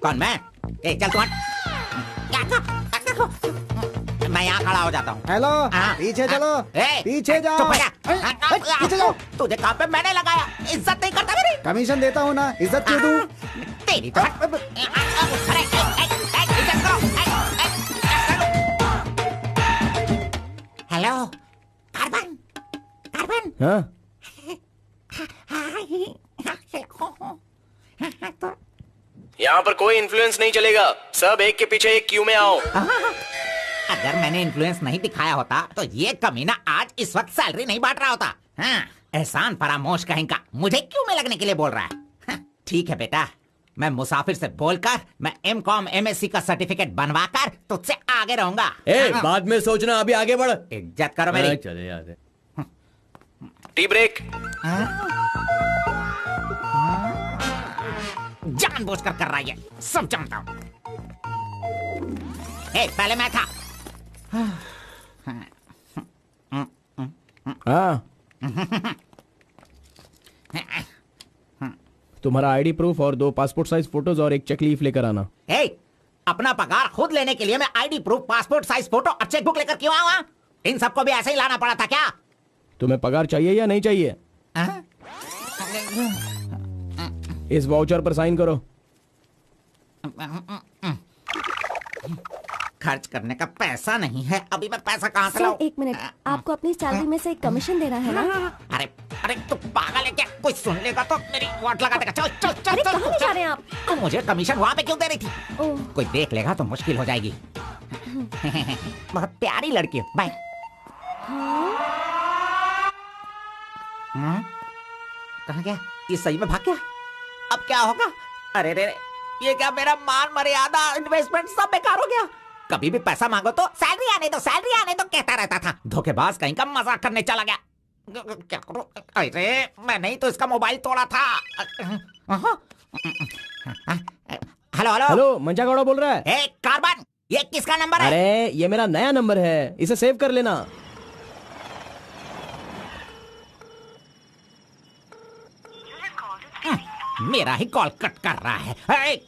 कौन मैं? चल तू हट। मैं यहाँ खड़ा हो जाता हूँ। हेलो, पीछे चलो। पीछे जाओ। चुप हो जा। पीछे जाओ। तुझे काम पे मैंने लगाया, इज्जत नहीं करता मेरी। कमीशन देता हूँ ना, इज्जत क्यों दूँ? तेरी तो अरे इज्जत करो। Hello carbon. हाँ? यहाँ पर कोई इन्फ्लुएंस नहीं चलेगा। सब एक के पीछे एक क्यू में आओ। अगर मैंने इन्फ्लुएंस नहीं दिखाया होता तो ये कमीना आज इस वक्त सैलरी नहीं बांट रहा होता। हाँ, एहसान फरामोश कहेगा मुझे क्यों में लगने के लिए बोल रहा है। हाँ, ठीक है बेटा, मैं मुसाफिर से बोलकर मैं M.Com MSc का सर्टिफिकेट बनवाकर तुझसे आगे रहूंगा। बाद में सोचना, अभी आगे बढ़। इज्जत करो मेरी। चले यार। Tea break. जानबूझकर कर रहा है, सब जानता हूँ। पहले मैं था। हाँ। तुम्हारा आईडी प्रूफ और 2 पासपोर्ट साइज फोटोज और एक चेक लीफ लेकर आना। अपना पगार खुद लेने के लिए मैं ID proof, passport size photo और चेक बुक लेकर क्यों आऊँ? इन सबको भी ऐसे ही लाना पड़ा था क्या? तुम्हें पगार चाहिए या नहीं चाहिए? इस वाउचर पर साइन करो। खर्च करने का पैसा नहीं है, अभी मैं पैसा कहाँ से सर, लाऊं? 1 मिनट, आपको अपनी सैलरी में से एक कमीशन देना है ना? अरे तू पागल है क्या? कोई सुन लेगा तो मेरी वाट लगा देगा। चल। अरे कहाँ ले जा रहे हैं आप? तो मुझे कमीशन वहाँ पे क्यों दे रही थी? ओह। कोई देख लेगा तो मुश्किल हो जाएगी। बहुत प्यारी लड़की है। बाय। कहाँ गया? ये सही में भाग गया? अब क्या होगा? अरे रे, ये क्या मेरा मान मर्यादा इन्वेस्टमेंट सब बेकार हो गया। कभी भी पैसा मांगो तो सैलरी आने दो कहता रहता था। धोखेबाज कहीं का मजाक करने चला गया। क्या करूं? अरे मैं नहीं तो इसका मोबाइल तोड़ा था। हेलो, मंचा गौड़ा बोल रहा है। कार्बन, ये किसका नंबर है? अरे ये मेरा नया नंबर है, इसे सेव कर लेना। मेरा ही कॉल कट कर रहा है। अरे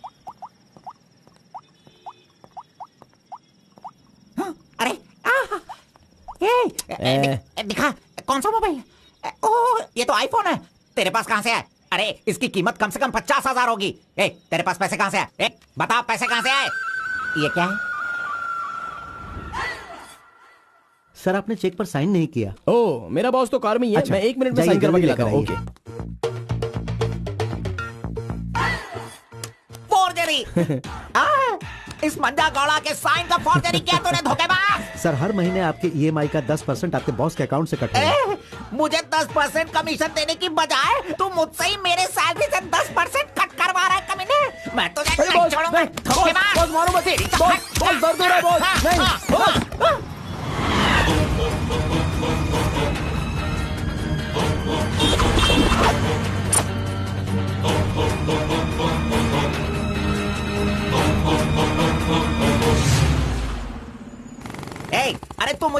दिखा, कौन सा मोबाइल? ओह, ये तो आईफोन है। तेरे पास कहां से है? अरे इसकी कीमत कम से कम 50,000 होगी। तेरे पास पैसे कहां से आए? बता, पैसे कहां से आए? ये क्या है? सर, आपने चेक पर साइन नहीं किया। ओह, मेरा बॉस तो कार में ही है। मैं 1 मिनट में साइन करवा के लाता हूँ। ओके। इस मंजा गौड़ा के साइन का फॉर्जरी किया तूने, धोखेबाज। सर, हर महीने आपके EMI का 10% आपके बॉस के अकाउंट से कटता है। मुझे 10% कमीशन देने की बजाय तू मुझसे ही मेरे सैलरी से 10% कट करवा रहा है कमीने। मैं तो नहीं छोड़ूंगा। धोखेबाज। बॉस मारो मत। बॉस दर्द हो रहा है बॉस। नहीं।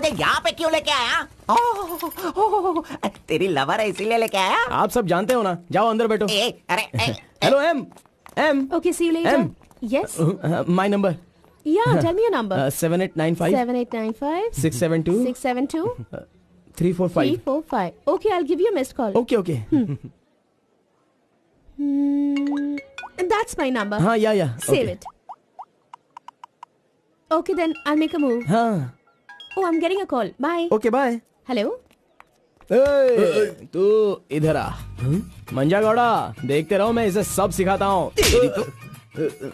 मुझे यहाँ पे क्यों लेके आया? तेरी लवर है इसीलिए लेके आया? आप सब जानते हो ना, जाओ अंदर बैठो। अरे हेलो एम। Okay, see you later. M. Yes. My number. Yeah, tell me your number. 7895 7895 672 672 345. 345. Okay, I'll give you a missed call. Okay. That's my number. हाँ, या Save it. Okay, then I'll make a move. हाँ, Oh, I'm getting a call. Bye. Okay bye. Hello? तू इधर आ। मंजा गौड़ा, देखते रहो, मैं इसे सब सिखाता हूँ।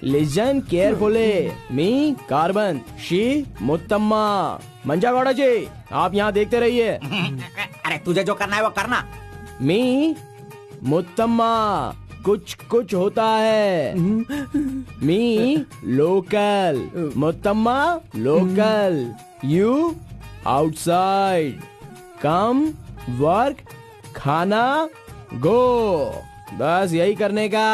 Listen carefully, me carbon, she Muttamma. Manja Gowda ji, आप यहाँ देखते रहिए। अरे तुझे जो करना है वो करना। मी मुत्तम्मा, कुछ होता है। Me local, Muttamma local, you outside, come work, खाना गो। बस यही करने का।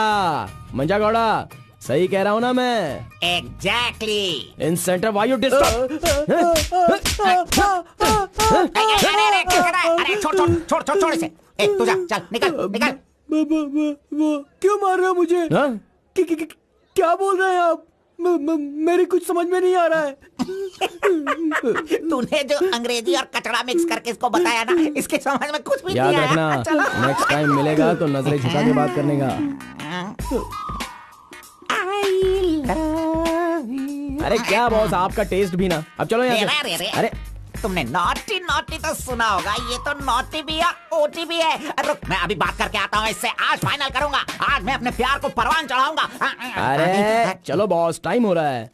मंजा गौड़ा, सही कह रहा हूँ ना मैं? Exactly. In centre why you disturb. अरे छोड़ इसे। तू जा, चल निकल। क्यों मार रहे हो मुझे? क्या बोल रहे हैं आप? मेरी कुछ समझ में नहीं आ रहा है। तूने जो अंग्रेजी और कचड़ा मिक्स करके इसको बताया ना, इसके समझ में कुछ भी याद नहीं आया। रखना, नेक्स्ट टाइम मिलेगा तो नजरें झुका के बात करने का। अरे क्या बॉस, आपका टेस्ट भी ना। अब चलो यहाँ से। अरे तुमने नॉटी तो सुना होगा, ये तो नॉटी भी है, ओटी भी है। रुक, मैं अभी बात करके आता हूँ इससे। आज फाइनल करूंगा। आज मैं अपने प्यार को परवान चढ़ाऊंगा। अरे चलो बॉस, टाइम हो रहा है।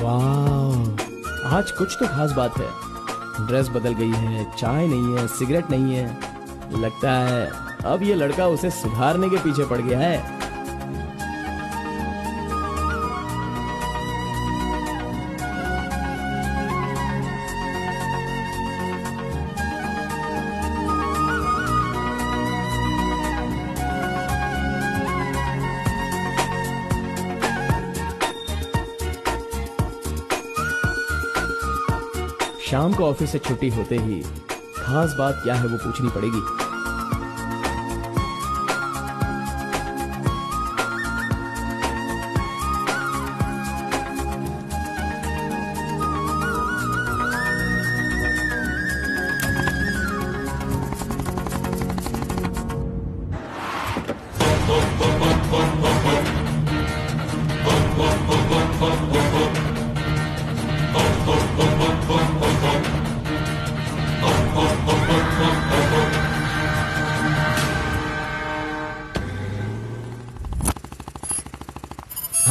वाह, आज कुछ तो खास बात है। ड्रेस बदल गई है, चाय नहीं है, सिगरेट नहीं है। लगता है अब ये लड़का उसे सुधारने के पीछे पड़ गया है। शाम को ऑफिस से छुट्टी होते ही खास बात क्या है वो पूछनी पड़ेगी।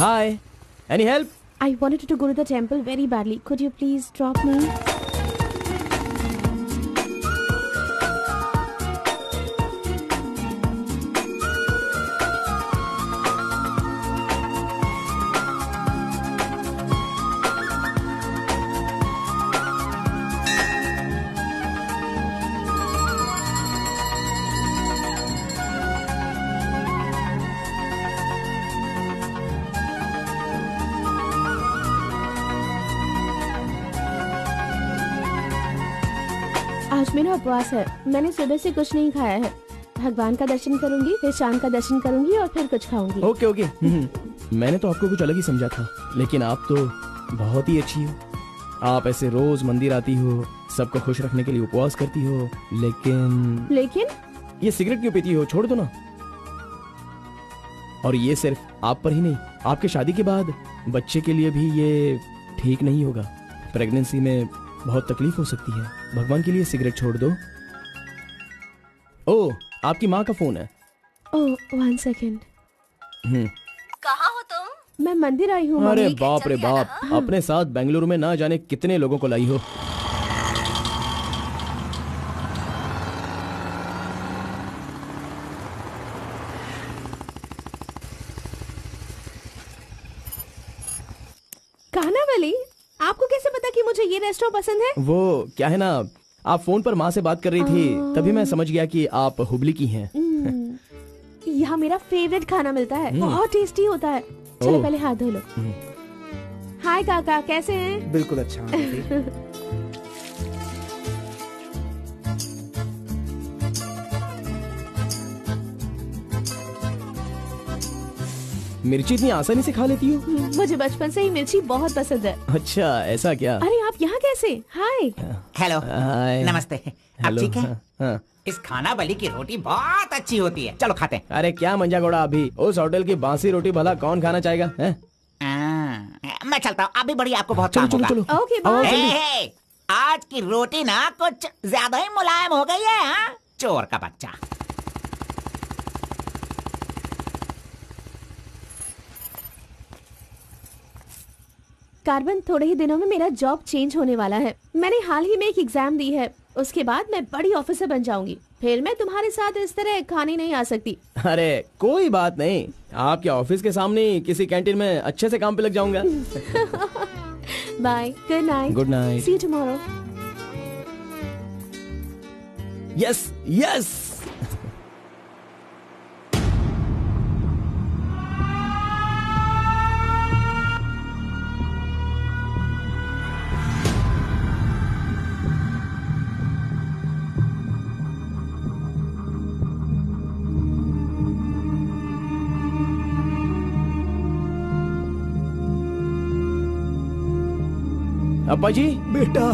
Hi, any help? I wanted to go to the temple very badly. Could you please drop me? आज मेरा उपवास है। मैंने सुबह से कुछ नहीं खाया है। भगवान का दर्शन करूंगी, फिर शाम का दर्शन करूंगी और फिर कुछ खाऊंगी। ओके। मैंने तो आपको कुछ अलग ही समझा था, लेकिन आप तो बहुत ही अच्छी हो। आप ऐसे रोज मंदिर आती हो, सबको खुश रखने के लिए उपवास करती हो, लेकिन ये सिगरेट क्यों पीती हो? छोड़ दो ना। और ये सिर्फ आप पर ही नहीं, आपके शादी के बाद बच्चे के लिए भी ये ठीक नहीं होगा। प्रेगनेंसी में बहुत तकलीफ हो सकती है। भगवान के लिए सिगरेट छोड़ दो। ओह, आपकी माँ का फोन है। ओह, 1 सेकेंड। कहाँ हो तुम? मैं मंदिर आई हूँ। अरे मम्मी। बाप रे बाप, अपने साथ बेंगलुरु में ना जाने कितने लोगों को लाई हो। कानावली, आपको कैसे पता कि मुझे ये रेस्टोरेंट पसंद है? वो क्या है ना, आप फोन पर माँ से बात कर रही थी, तभी मैं समझ गया कि आप हुबली की हैं। यहाँ मेरा फेवरेट खाना मिलता है, बहुत टेस्टी होता है। चलो ओह। पहले हाथ धो लो। हाय काका, कैसे हैं? बिल्कुल अच्छा आंटी। मिर्ची इतनी आसानी से खा लेती हो? मुझे बचपन से ही मिर्ची बहुत पसंद है। अच्छा, ऐसा क्या? अरे आप यहाँ कैसे? हाय। हेलो, हाय। नमस्ते। आप हेलो, ठीक है? हाँ, हाँ। इस खानावली की रोटी बहुत अच्छी होती है, चलो खाते हैं। अरे क्या मंजा घोड़ा, अभी उस होटल की बासी रोटी भला कौन खाना चाहेगा? हैं? मैं चलता हूँ, अभी बढ़िया, आपको बहुत चलो काम चलो होगा। चलो। ओके आओ, बाय। जल्दी। हे, आज की रोटी ना कुछ ज्यादा ही मुलायम हो गई है। हाँ? चोर का बच्चा। कार्बन, थोड़े ही दिनों में मेरा जॉब चेंज होने वाला है। मैंने हाल ही में एक एग्जाम दी है, उसके बाद मैं बड़ी ऑफिसर बन जाऊंगी। फिर मैं तुम्हारे साथ इस तरह खाने नहीं आ सकती। अरे कोई बात नहीं, आपके ऑफिस के सामने किसी कैंटीन में अच्छे से काम पे लग जाऊंगा। Bye, good night. Good night. See you tomorrow. Yes yes. अब्बा जी। बेटा,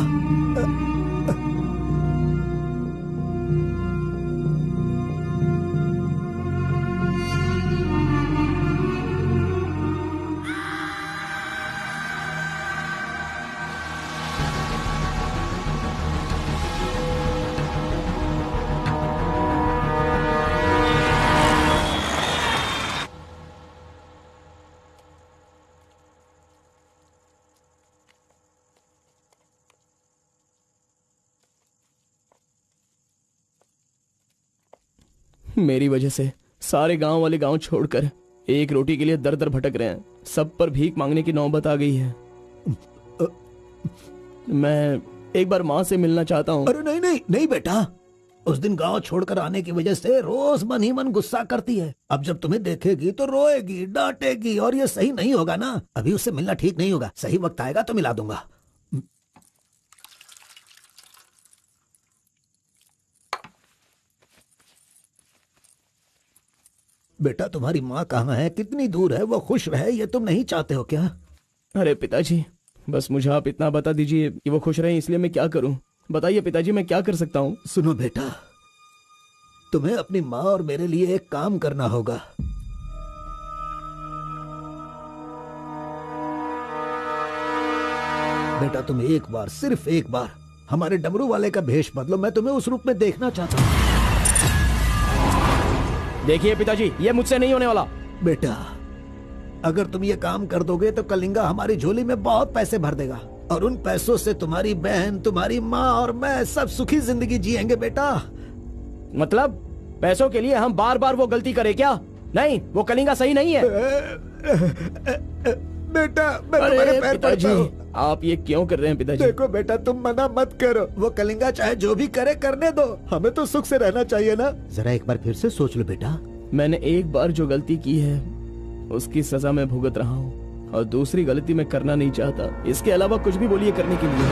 मेरी वजह से सारे गांव वाले गांव छोड़कर एक रोटी के लिए दर दर भटक रहे हैं। सब पर भीख मांगने की नौबत आ गई है। मैं एक बार माँ से मिलना चाहता हूँ। अरे नहीं नहीं नहीं बेटा, उस दिन गांव छोड़कर आने की वजह से रोज मन ही मन गुस्सा करती है। अब जब तुम्हें देखेगी तो रोएगी, डांटेगी, और ये सही नहीं होगा ना। अभी उससे मिलना ठीक नहीं होगा। सही वक्त आएगा तो मिला दूंगा। बेटा, तुम्हारी माँ कहाँ है? कितनी दूर है? वो खुश रहे, ये तुम नहीं चाहते हो क्या? अरे पिताजी, बस मुझे आप इतना बता दीजिए कि वो खुश रहे, इसलिए मैं क्या करूं? बताइए पिताजी, मैं क्या कर सकता हूं? सुनो बेटा, तुम्हें अपनी माँ और मेरे लिए एक काम करना होगा। बेटा, तुम एक बार, सिर्फ एक बार हमारे डमरू वाले का भेष बदलो। मैं तुम्हें उस रूप में देखना चाहता हूँ। देखिए पिताजी, ये मुझसे नहीं होने वाला। बेटा, अगर तुम ये काम कर दोगे तो कलिंगा हमारी झोली में बहुत पैसे भर देगा, और उन पैसों से तुम्हारी बहन, तुम्हारी माँ और मैं सब सुखी जिंदगी जिएंगे। बेटा, मतलब पैसों के लिए हम बार बार वो गलती करें क्या? नहीं, वो कलिंगा सही नहीं है। बेटा, मैं तुम्हारे पैर पड़ता हूं। आप ये क्यों कर रहे हैं पिताजी? देखो बेटा, तुम मना मत करो। वो कलिंगा चाहे जो भी करे, करने दो। हमें तो सुख से रहना चाहिए ना। जरा एक बार फिर से सोच लो बेटा। मैंने एक बार जो गलती की है उसकी सजा मैं भुगत रहा हूँ, और दूसरी गलती मैं करना नहीं चाहता। इसके अलावा कुछ भी बोलिए करने के लिए।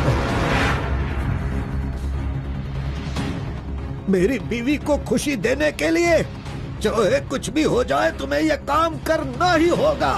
मेरी बीवी को खुशी देने के लिए चाहे कुछ भी हो जाए, तुम्हें यह काम करना ही होगा।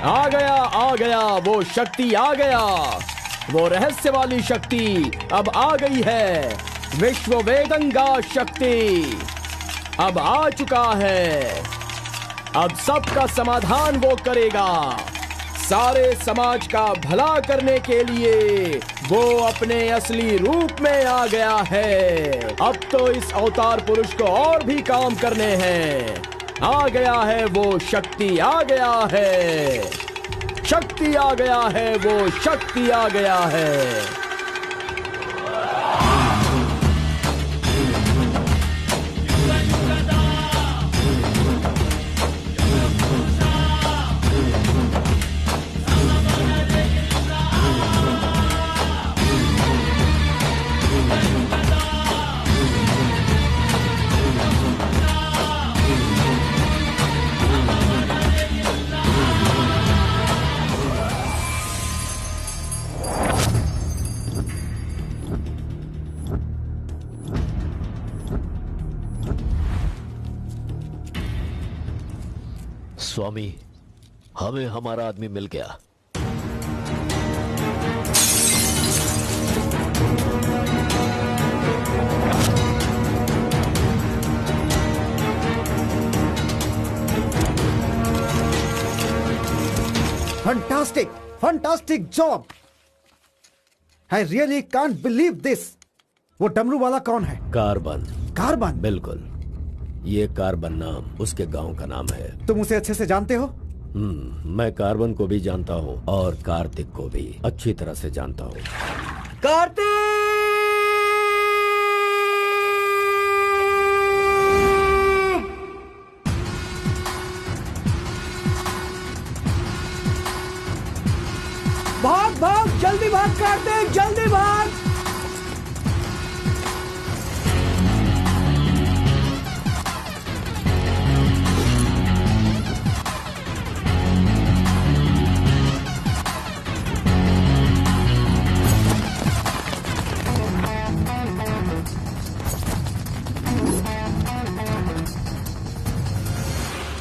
आ गया वो शक्ति आ गया, वो रहस्य वाली शक्ति अब आ गई है। विश्व वेदंगा शक्ति अब आ चुका है। अब सबका समाधान वो करेगा। सारे समाज का भला करने के लिए वो अपने असली रूप में आ गया है। अब तो इस अवतार पुरुष को और भी काम करने हैं। आ गया है वो शक्ति, आ गया है शक्ति, आ गया है वो शक्ति, आ गया है। स्वामी, हमें हमारा आदमी मिल गया। Fantastic job. I really can't believe this. वो डमरू वाला कौन है? कार्बन। कार्बन? बिल्कुल, ये कार्बन नाम उसके गांव का नाम है। तुम उसे अच्छे से जानते हो? मैं कार्बन को भी जानता हूँ और कार्तिक को भी अच्छी तरह से जानता हूँ। कार्तिक! भाग भाग, जल्दी भाग कार्तिक, जल्दी भाग।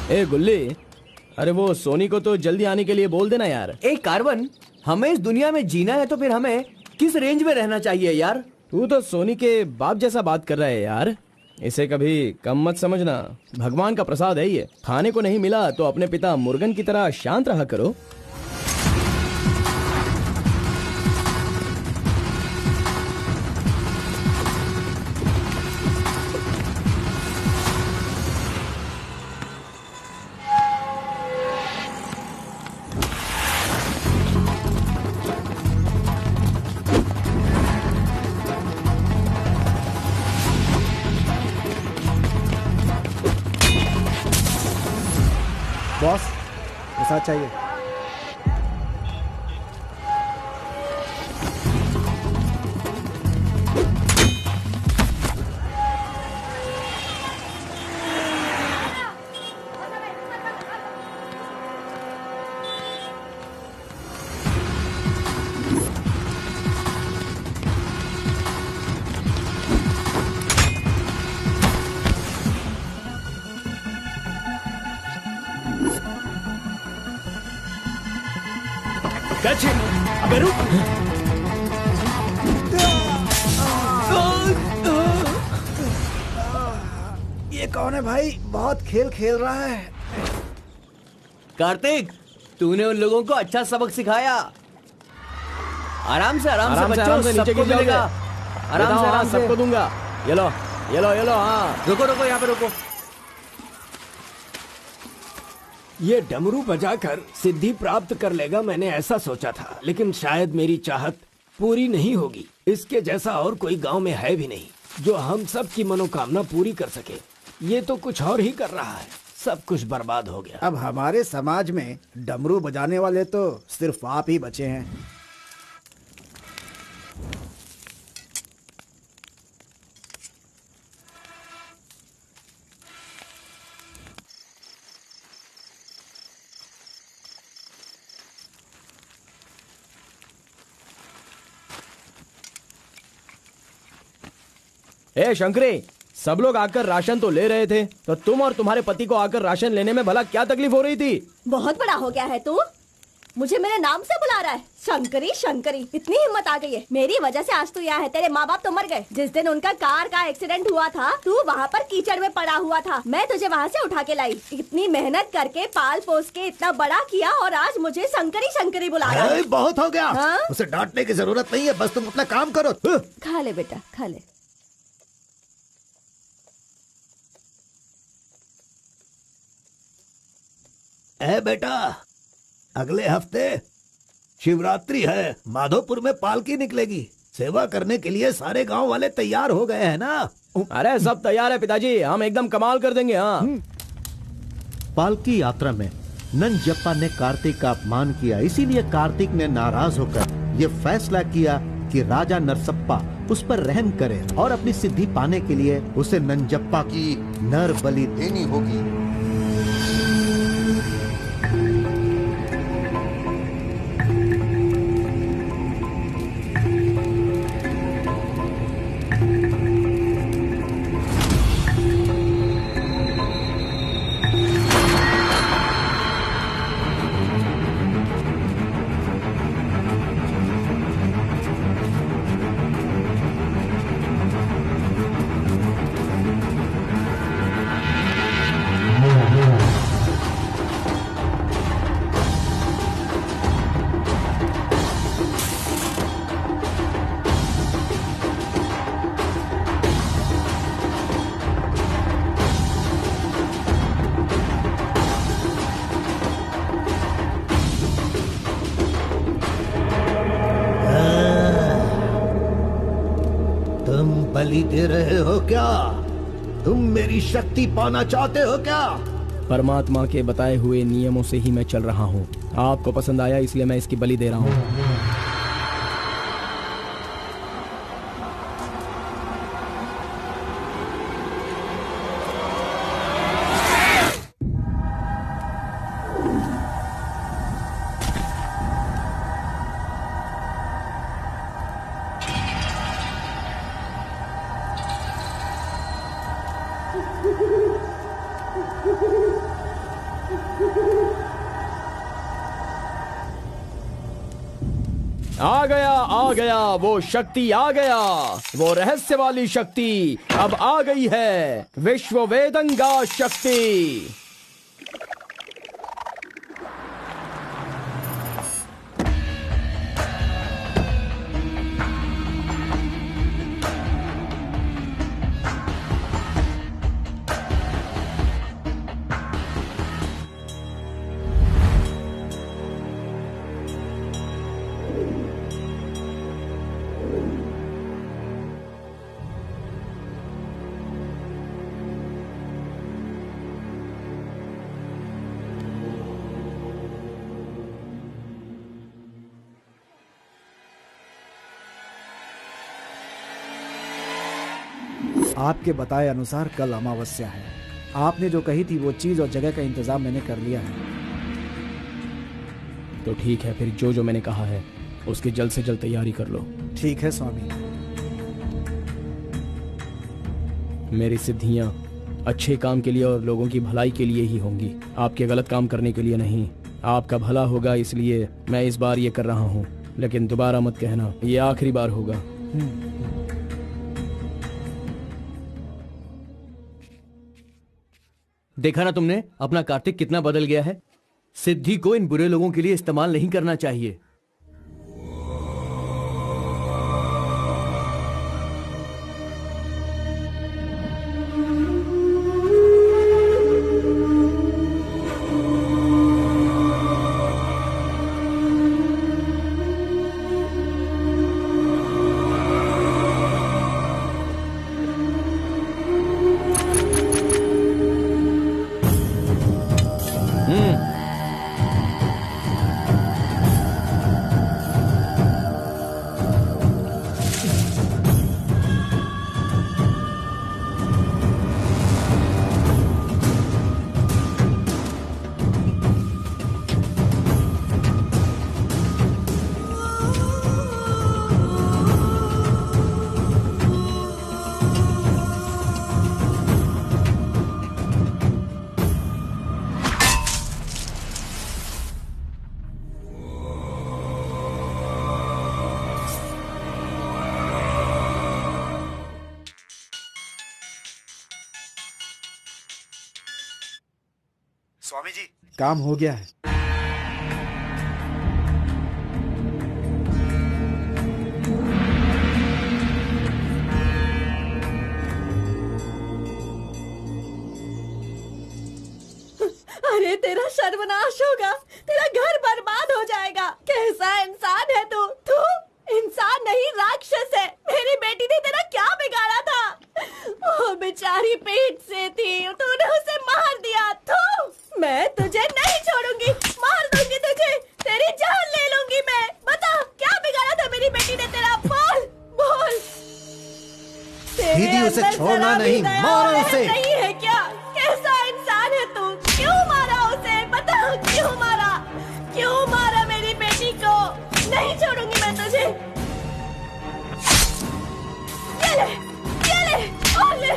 ए गुल्ली, अरे वो सोनी को तो जल्दी आने के लिए बोल देना यार। ए कार्बन, हमें इस दुनिया में जीना है तो फिर हमें किस रेंज में रहना चाहिए यार? तू तो सोनी के बाप जैसा बात कर रहा है यार। इसे कभी कम मत समझना, भगवान का प्रसाद है ये। खाने को नहीं मिला तो अपने पिता मुर्गन की तरह शांत रहा करो। बॉस, ऐसा चाहिए। अबे रुक! ये कौन है भाई? बहुत खेल खेल रहा है। कार्तिक, तूने उन लोगों को अच्छा सबक सिखाया। आराम से बच्चों, नीचे गिर मिलेगा। आराम से सबको दूंगा। ये लो। हाँ, रुको, यहाँ पे रुको। ये डमरू बजाकर सिद्धि प्राप्त कर लेगा, मैंने ऐसा सोचा था, लेकिन शायद मेरी चाहत पूरी नहीं होगी। इसके जैसा और कोई गांव में है भी नहीं जो हम सब की मनोकामना पूरी कर सके। ये तो कुछ और ही कर रहा है। सब कुछ बर्बाद हो गया। अब हमारे समाज में डमरू बजाने वाले तो सिर्फ आप ही बचे हैं। ए शंकरी, सब लोग आकर राशन तो ले रहे थे, तो तुम और तुम्हारे पति को आकर राशन लेने में भला क्या तकलीफ हो रही थी? बहुत बड़ा हो गया है तू, मुझे मेरे नाम से बुला रहा है। शंकरी शंकरी, इतनी हिम्मत आ गई है। मेरी वजह से आज तू यहाँ है। तेरे माँ बाप तो मर गए। जिस दिन उनका कार का एक्सीडेंट हुआ था, तू वहाँ पर कीचड़ में पड़ा हुआ था। मैं तुझे वहाँ से उठा के लाई। इतनी मेहनत करके पाल पोस के इतना बड़ा किया, और आज मुझे शंकरी शंकरी बुला रहा है। बहुत हो गया। हाँ? उसे डांटने की जरूरत नहीं है, बस तुम अपना काम करो। खा ले बेटा, खा ले। बेटा, अगले हफ्ते शिवरात्रि है, माधोपुर में पालकी निकलेगी। सेवा करने के लिए सारे गांव वाले तैयार हो गए हैं ना? अरे सब तैयार है पिताजी, हम एकदम कमाल कर देंगे। हाँ। पालकी यात्रा में नंजप्पा ने कार्तिक का अपमान किया, इसीलिए कार्तिक ने नाराज होकर ये फैसला किया कि राजा नरसप्पा उस पर रहम करे और अपनी सिद्धि पाने के लिए उसे नंजप्पा की नर बलि देनी होगी। बलि दे रहे हो क्या? तुम मेरी शक्ति पाना चाहते हो क्या? परमात्मा के बताए हुए नियमों से ही मैं चल रहा हूँ। आपको पसंद आया इसलिए मैं इसकी बलि दे रहा हूँ। आ गया वो शक्ति, आ गया वो रहस्य वाली शक्ति, अब आ गई है विश्व वेदंगा शक्ति। आपके बताए अनुसार कल अमावस्या है। आपने जो कही थी वो चीज और जगह का इंतजाम मैंने कर लिया है। तो ठीक है, फिर जो जो मैंने कहा है उसकी जल्द से जल्द तैयारी कर लो। ठीक है स्वामी। मेरी सिद्धियां अच्छे काम के लिए और लोगों की भलाई के लिए ही होंगी, आपके गलत काम करने के लिए नहीं। आपका भला होगा इसलिए मैं इस बार ये कर रहा हूँ, लेकिन दोबारा मत कहना, ये आखिरी बार होगा। देखा ना तुमने, अपना कार्तिक कितना बदल गया है। सिद्धि को इन बुरे लोगों के लिए इस्तेमाल नहीं करना चाहिए। स्वामी जी, काम हो गया है। अरे तेरा सर्वनाश होगा, तेरा घर बर्बाद हो जाएगा। कैसा इंसान है तू? तू इंसान नहीं, राक्षस है। मेरी बेटी ने तेरा क्या बिगाड़ा था? वो बेचारी पेट से थी, तूने उसे मार दिया। तू, मैं तुझे नहीं छोड़ूंगी, मार दूंगी तुझे, तेरी जान ले लूंगी मैं। बता क्या बिगाड़ा था मेरी बेटी ने तेरा? बोल बोल। दीदी उसे छोड़ना नहीं, मारो उसे। नहीं है क्या? कैसा इंसान है तू? क्यों मारा उसे? बता क्यों मारा? क्यों मारा मेरी बेटी को? नहीं छोड़ूंगी मैं तुझे। ये ले और ले।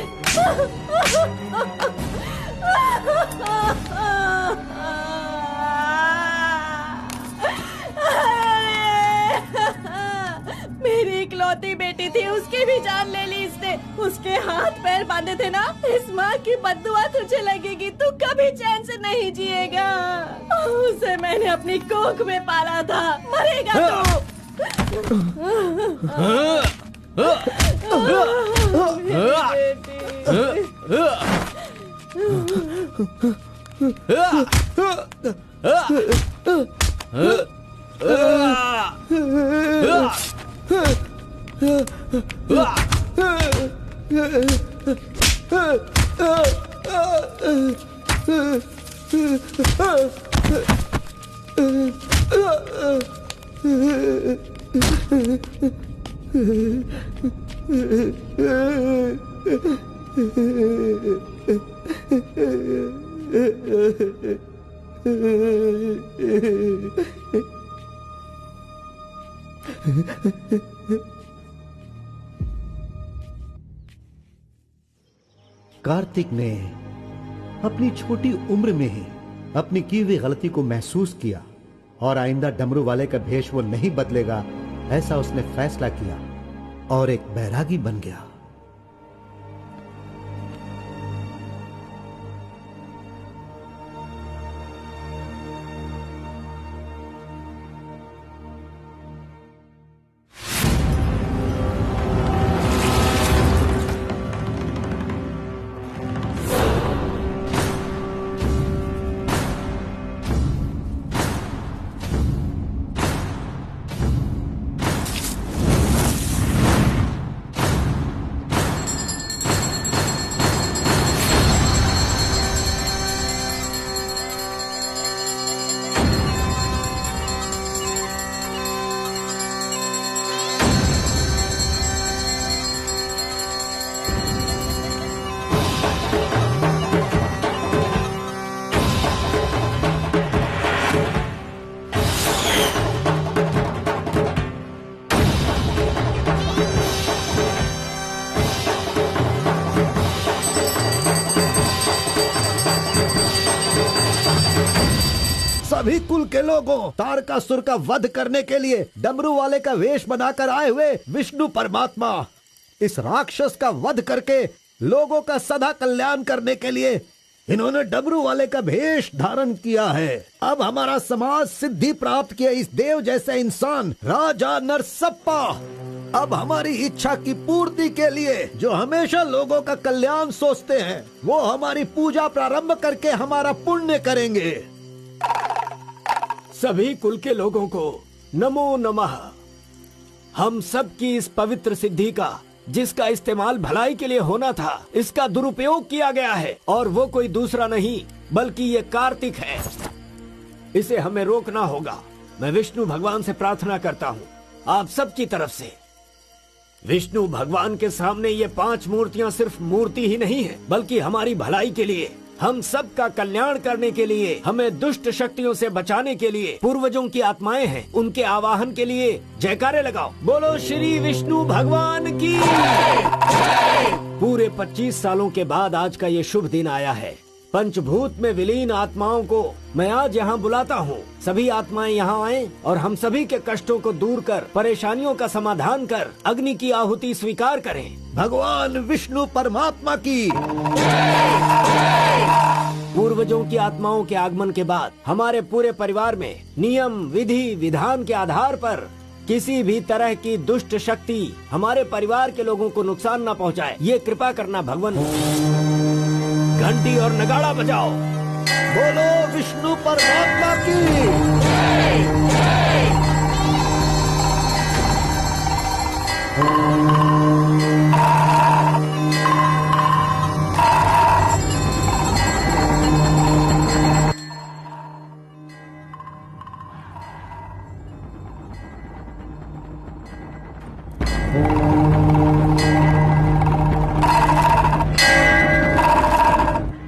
मेरी इकलौती बेटी थी, उसकी भी जान ले ली इसने। उसके हाथ पैर बांधे थे ना, इस माँ की बद्दुआ तुझे लगेगी, तू कभी चैन से नहीं जिएगा। उसे मैंने अपनी कोख में पाला था, मरेगा तू। कार्तिक ने अपनी छोटी उम्र में ही अपनी की हुई गलती को महसूस किया और आइंदा डमरू वाले का भेष वो नहीं बदलेगा, ऐसा उसने फैसला किया और एक बैरागी बन गया। सभी कुल के लोगों, तारकासुर का वध करने के लिए डमरू वाले का वेश बनाकर आए हुए विष्णु परमात्मा इस राक्षस का वध करके लोगों का सदा कल्याण करने के लिए इन्होंने डमरू वाले का भेष धारण किया है। अब हमारा समाज सिद्धि प्राप्त किया इस देव जैसे इंसान राजा नरसप्पा अब हमारी इच्छा की पूर्ति के लिए जो हमेशा लोगों का कल्याण सोचते हैं, वो हमारी पूजा प्रारंभ करके हमारा पुण्य करेंगे। सभी कुल के लोगों को नमो नमः। हम सब की इस पवित्र सिद्धि का, जिसका इस्तेमाल भलाई के लिए होना था, इसका दुरुपयोग किया गया है और वो कोई दूसरा नहीं बल्कि ये कार्तिक है। इसे हमें रोकना होगा। मैं विष्णु भगवान से प्रार्थना करता हूँ आप सबकी तरफ से। विष्णु भगवान के सामने ये 5 मूर्तियाँ सिर्फ मूर्ति ही नहीं है, बल्कि हमारी भलाई के लिए, हम सब का कल्याण करने के लिए, हमें दुष्ट शक्तियों से बचाने के लिए, पूर्वजों की आत्माएं हैं, उनके आवाहन के लिए जयकारे लगाओ। बोलो श्री विष्णु भगवान की। पूरे 25 सालों के बाद आज का ये शुभ दिन आया है। पंचभूत में विलीन आत्माओं को मैं आज यहाँ बुलाता हूँ। सभी आत्माएं यहाँ आएं और हम सभी के कष्टों को दूर कर, परेशानियों का समाधान कर, अग्नि की आहुति स्वीकार करें। भगवान विष्णु परमात्मा की। पूर्व पूर्वजों की आत्माओं के आगमन के बाद हमारे पूरे परिवार में नियम, विधि, विधान के आधार पर किसी भी तरह की दुष्ट शक्ति हमारे परिवार के लोगों को नुकसान न पहुंचाए, ये कृपा करना भगवान। घंटी और नगाड़ा बजाओ। बोलो विष्णु परमात्मा की।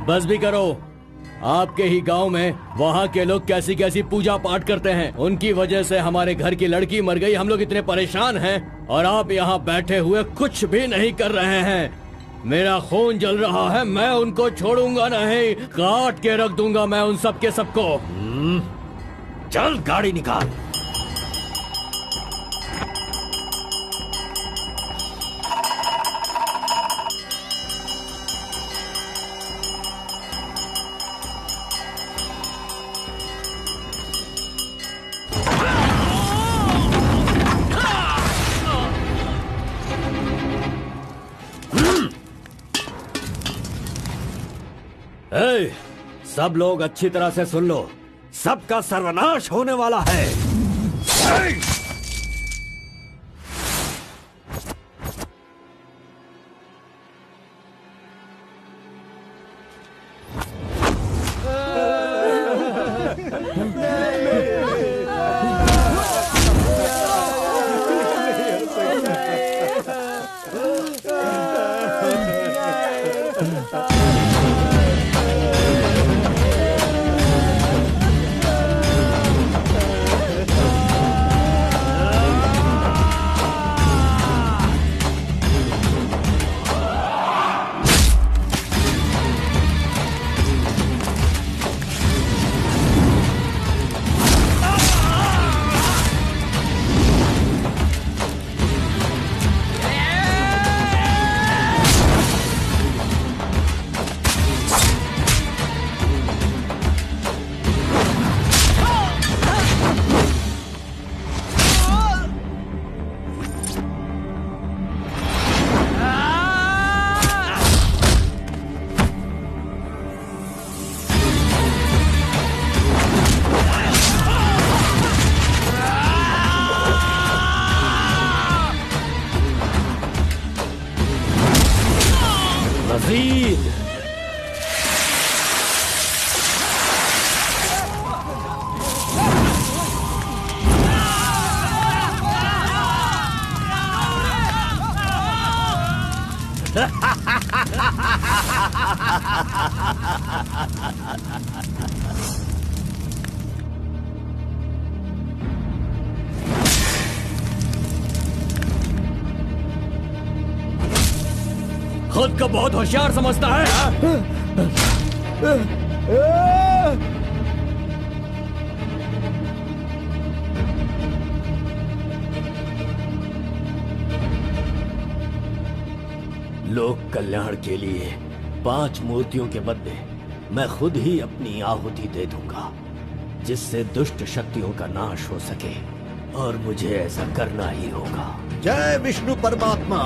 बस भी करो। आपके ही गांव में वहाँ के लोग कैसी कैसी पूजा पाठ करते हैं। उनकी वजह से हमारे घर की लड़की मर गई। हम लोग इतने परेशान हैं और आप यहाँ बैठे हुए कुछ भी नहीं कर रहे हैं। मेरा खून जल रहा है, मैं उनको छोड़ूंगा नहीं, काट के रख दूंगा मैं उन सब के सबको। चल गाड़ी निकाल। सब लोग अच्छी तरह से सुन लो, सबका सर्वनाश होने वाला है। खुद को बहुत होशियार समझता है। लोक कल्याण के लिए 5 मूर्तियों के बदले मैं खुद ही अपनी आहुति दे दूंगा, जिससे दुष्ट शक्तियों का नाश हो सके, और मुझे ऐसा करना ही होगा। जय विष्णु परमात्मा।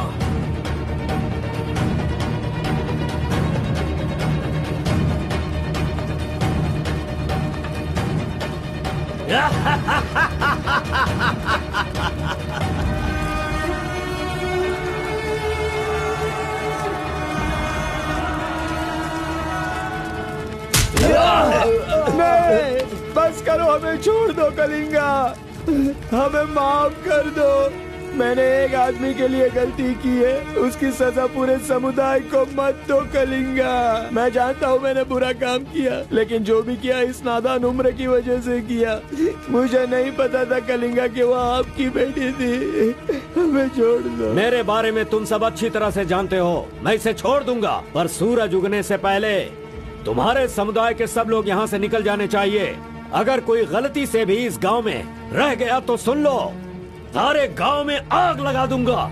नहीं, बस करो, हमें छोड़ दो कलिंगा, हमें माफ कर दो। मैंने एक आदमी के लिए गलती की है, उसकी सजा पूरे समुदाय को मत दो कलिंगा। मैं जानता हूँ मैंने बुरा काम किया, लेकिन जो भी किया इस नादान उम्र की वजह से किया। मुझे नहीं पता था कलिंगा कि वो आपकी बेटी थी। हमें छोड़ दो। मेरे बारे में तुम सब अच्छी तरह से जानते हो, मैं इसे छोड़ दूंगा, पर सूरज उगने से पहले तुम्हारे समुदाय के सब लोग यहाँ से निकल जाने चाहिए। अगर कोई गलती से भी इस गांव में रह गया तो सुन लो, सारे गांव में आग लगा दूंगा।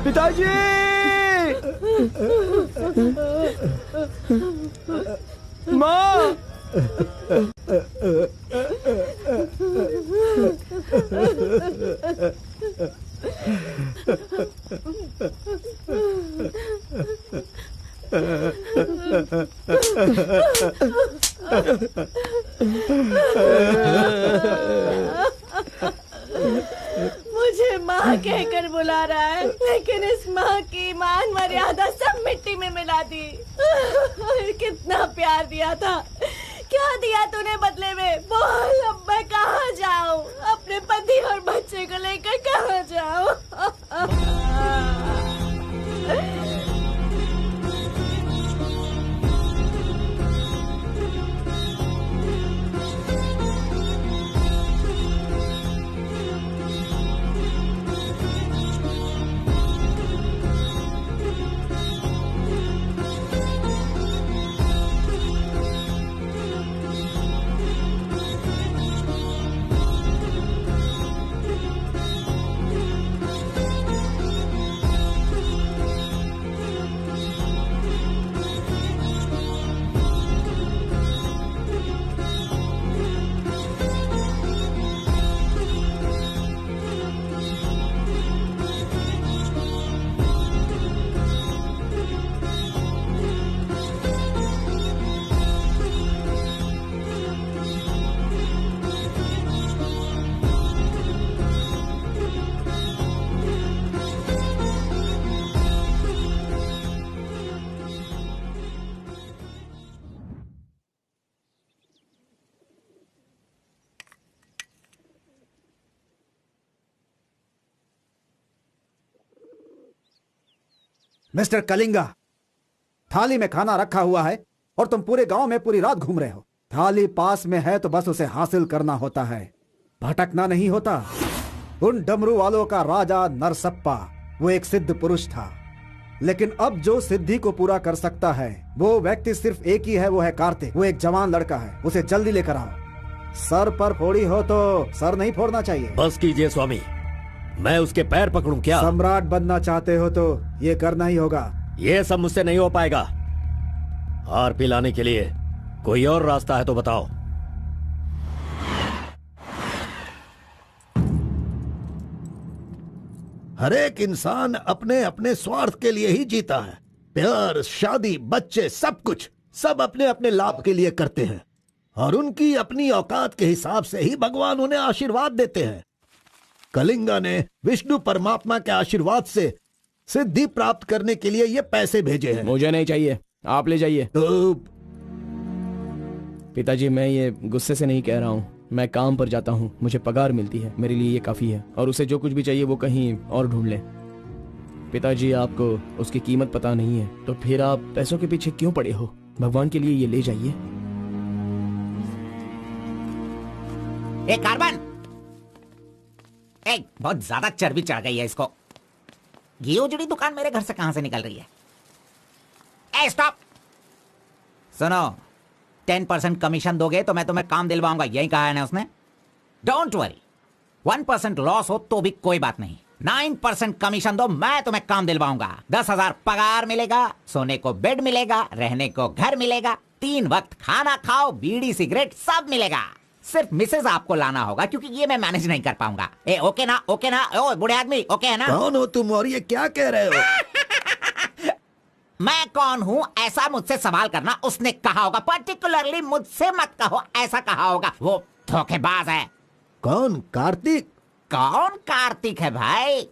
पिताजी! माँ! मुझे माँ कहकर बुला रहा है, लेकिन इस माँ की मान मर्यादा सब मिट्टी में मिला दी। कितना प्यार दिया था, क्या दिया तूने बदले में? बोल, अब मैं कहाँ जाऊँ? अपने पति और बच्चे को लेकर कहाँ जाऊँ? मिस्टर कलिंगा, थाली में खाना रखा हुआ है और तुम पूरे गांव में पूरी रात घूम रहे हो। थाली पास में है तो बस उसे हासिल करना होता है, भटकना नहीं होता। उन डमरू वालों का राजा नरसप्पा वो एक सिद्ध पुरुष था, लेकिन अब जो सिद्धि को पूरा कर सकता है वो व्यक्ति सिर्फ एक ही है, वो है कार्तिक। वो एक जवान लड़का है, उसे जल्दी लेकर आओ। सर पर फोड़ी हो तो सर नहीं फोड़ना चाहिए। बस कीजिए स्वामी, मैं उसके पैर पकड़ूं क्या? सम्राट बनना चाहते हो तो ये करना ही होगा। ये सब मुझसे नहीं हो पाएगा। हार पिलाने के लिए कोई और रास्ता है तो बताओ। हर एक इंसान अपने अपने स्वार्थ के लिए ही जीता है। प्यार, शादी, बच्चे, सब कुछ सब अपने अपने लाभ के लिए करते हैं और उनकी अपनी औकात के हिसाब से ही भगवान उन्हें आशीर्वाद देते हैं। कलिंगा ने विष्णु परमात्मा के आशीर्वाद से सिद्धि प्राप्त करने के लिए ये पैसे भेजे हैं। मुझे नहीं चाहिए, आप ले जाइए। तो पिताजी, मैं ये गुस्से से नहीं कह रहा हूँ। मैं काम पर जाता हूँ, मुझे पगार मिलती है, मेरे लिए ये काफी है। और उसे जो कुछ भी चाहिए वो कहीं और ढूंढ ले। पिताजी, आपको उसकी कीमत पता नहीं है, तो फिर आप पैसों के पीछे क्यों पड़े हो? भगवान के लिए ये ले जाइए। ए कार्बन, बहुत ज्यादा चर्बी चढ़ गई है इसको। ये उजड़ी दुकान मेरे घर से कहां से निकल रही है? ए स्टॉप, सुनो, 10% कमीशन दोगे तो मैं तुम्हें काम दिलवाऊंगा, यही कहा है ना उसने। डोंट वरी, 1% लॉस हो तो भी कोई बात नहीं, 9% कमीशन दो, मैं तुम्हें काम दिलवाऊंगा। 10,000 पगार मिलेगा, सोने को बेड मिलेगा, रहने को घर मिलेगा, 3 वक्त खाना खाओ, बीड़ी सिगरेट सब मिलेगा। सिर्फ मिसेज आपको लाना होगा, क्योंकि ये मैं मैनेज नहीं कर पाऊंगा। ए ओके ना? ओके ना? ओ बूढ़े आदमी, ओके है ना? कौन हो तुम और ये क्या कह रहे हो? मैं कौन हूँ ऐसा मुझसे सवाल करना उसने कहा होगा। पर्टिकुलरली मुझसे मत कहो, ऐसा कहा होगा। वो धोखेबाज है। कौन? कार्तिक? कौन कार्तिक है भाई?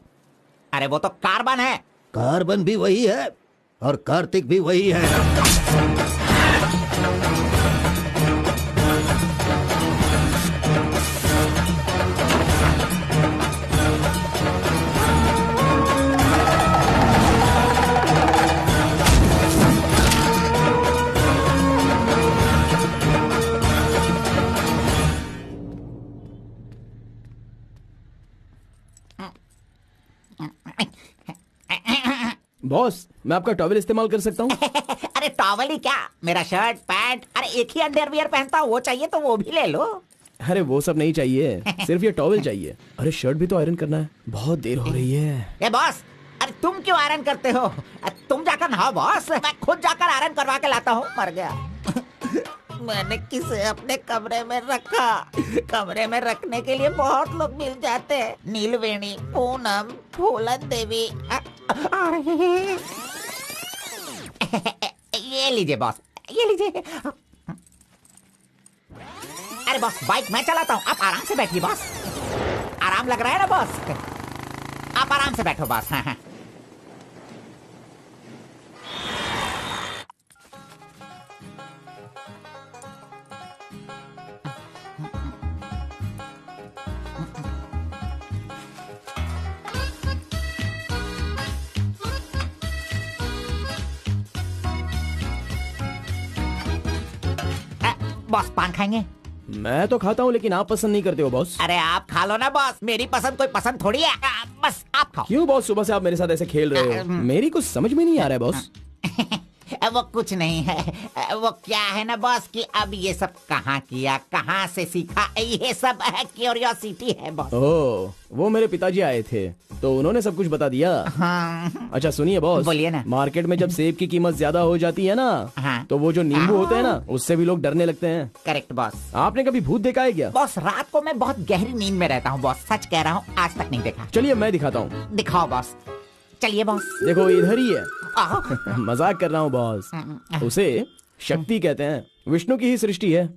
अरे वो तो कार्बन है। कार्बन भी वही है और कार्तिक भी वही है। बॉस, मैं आपका टॉवल इस्तेमाल कर सकता हूँ? अरे टॉवल ही क्या, मेरा शर्ट पैंट, अरे एक ही अंडरवियर पहनता हूँ, वो चाहिए तो वो भी ले लो। अरे वो सब नहीं चाहिए, सिर्फ ये टॉवल चाहिए। अरे शर्ट भी तो आयरन करना है, बहुत देर हो रही है। ए बॉस, अरे तुम क्यों आयरन करते हो? तुम जाकर नहाओ बॉस, मैं खुद जाकर आयरन करवा के लाता हूँ। मर गया। मैंने किसे अपने कमरे में रखा? कमरे में रखने के लिए बहुत लोग मिल जाते हैं। नीलवेणी, पूनम, फूलन देवी। ये लीजिए बॉस, ये लीजिए। अरे बॉस, बाइक मैं चलाता हूँ, आप आराम से बैठिए बॉस। आराम लग रहा है ना बॉस? आप आराम से बैठो बॉस। हाँ हाँ। बॉस पान खाएंगे? मैं तो खाता हूँ, लेकिन आप पसंद नहीं करते हो बॉस। अरे आप खा लो ना बॉस, मेरी पसंद कोई पसंद थोड़ी है। बस आप खाओ। क्यों बॉस, सुबह से आप मेरे साथ ऐसे खेल रहे हो? मेरी कुछ समझ में नहीं आ रहा है बॉस। वो कुछ नहीं है, वो क्या है ना बॉस कि अब ये सब कहाँ किया, कहाँ से सीखा, ये सब क्यूरियोसिटी है बॉस। ओह, वो मेरे पिताजी आए थे तो उन्होंने सब कुछ बता दिया। हाँ। अच्छा सुनिए बॉस, बोलिए ना। मार्केट में जब सेब की कीमत ज्यादा हो जाती है ना, हाँ। तो वो जो नींबू होते हैं ना, उससे भी लोग डरने लगते हैं। Correct boss. आपने कभी भूत देखा है क्या? बॉस रात को मैं बहुत गहरी नींद में रहता हूँ बॉस, सच कह रहा हूँ, आज तक नहीं देखा। चलिए मैं दिखाता हूँ। दिखाओ बॉस। चलिए बॉस। देखो इधर ही है। मजाक कर रहा हूँ बॉस। उसे शक्ति कहते हैं, विष्णु की ही सृष्टि है।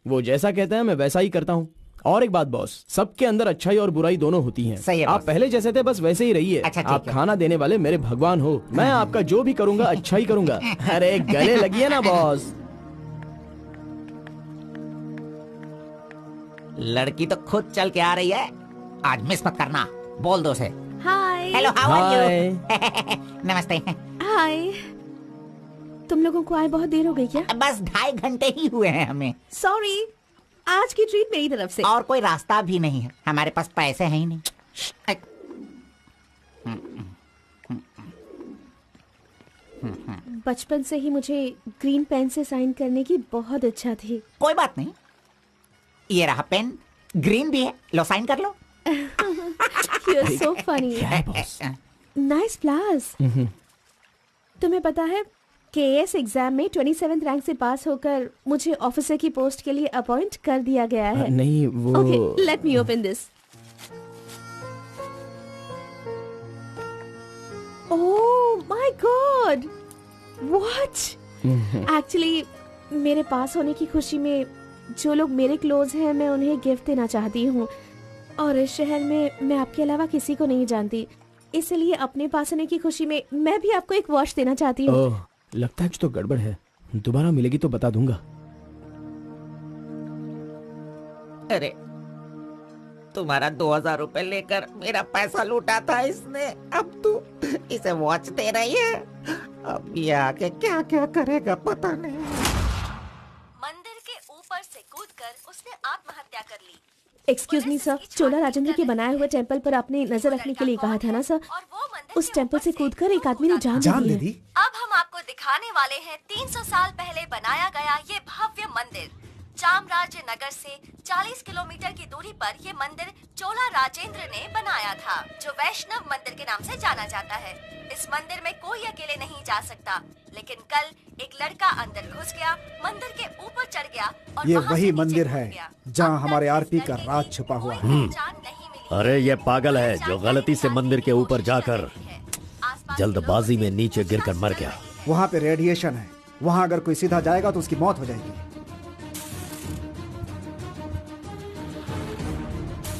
वो जैसा कहते हैं मैं वैसा ही करता हूँ। और एक बात बॉस, सबके अंदर अच्छाई और बुराई दोनों होती हैं। सही है आप बॉस। पहले जैसे थे बस वैसे ही रहिए। अच्छा, ठीक आप है। खाना देने वाले मेरे भगवान हो, मैं आपका जो भी करूँगा अच्छा ही करूँगा। अरे गले लगिए ना बॉस। लड़की तो खुद चल के आ रही है, आज मिस मत करना। बोल दो से hi. Hello, how are hi. You? नमस्ते। हाय। तुम लोगों को आए बहुत देर हो गई क्या? बस 2.5 घंटे ही हुए हैं हमें, सॉरी, आज की ट्रीट मेरी तरफ से। और कोई रास्ता भी नहीं है, हमारे पास पैसे हैं ही नहीं। बचपन से ही मुझे ग्रीन पेन से साइन करने की बहुत इच्छा थी। कोई बात नहीं, ये रहा पेन, ग्रीन भी है, लो साइन कर लो। You're so funny. Nice flowers. तुम्हें पता है केएस एग्जाम में 27th रैंक से पास होकर मुझे ऑफिसर की पोस्ट के लिए अपॉइंट कर दिया गया है। नहीं वो Okay, let me open this. Oh my God! What? Actually, मेरे पास होने की खुशी में जो लोग मेरे क्लोज हैं मैं उन्हें गिफ्ट देना चाहती हूँ, और इस शहर में मैं आपके अलावा किसी को नहीं जानती, इसलिए अपने पास होने की खुशी में मैं भी आपको एक वॉच देना चाहती हूँ। ओह, लगता है कुछ तो गड़बड़ है। दोबारा मिलेगी तो बता दूंगा। अरे तुम्हारा 2000 रुपए लेकर मेरा पैसा लूटा था इसने, अब तू इसे वॉच दे रही है। अब ये आके क्या क्या करेगा पता नहीं। मंदिर के ऊपर से कूदकर उसने आत्महत्या कर ली। एक्सक्यूज मी सर, चोला राजेंद्र के बनाए हुए टेंपल पर आपने नजर रखने के लिए कहा था ना सर? उस टेंपल से कूदकर एक आदमी ने जान ले ली। अब हम आपको दिखाने वाले हैं 300 साल पहले बनाया गया ये भव्य मंदिर। चामराज नगर से 40 किलोमीटर की दूरी पर ये मंदिर चोला राजेंद्र ने बनाया था, जो वैष्णव मंदिर के नाम से जाना जाता है। इस मंदिर में कोई अकेले नहीं जा सकता, लेकिन कल एक लड़का अंदर घुस गया, मंदिर के ऊपर चढ़ गया और ये वहाँ वही से मंदिर नीचे है कूद गया। जहाँ अब तक हमारे इस आरपी का लड़के राज की छुपा हुआ कोई है। पहचान नहीं मिली। अरे ये पागल है जो गलती से मंदिर के ऊपर जाकर जल्दबाजी में नीचे गिरकर मर गया। वहाँ पे रेडिएशन है, वहाँ अगर कोई सीधा जाएगा तो उसकी मौत हो जाएगी।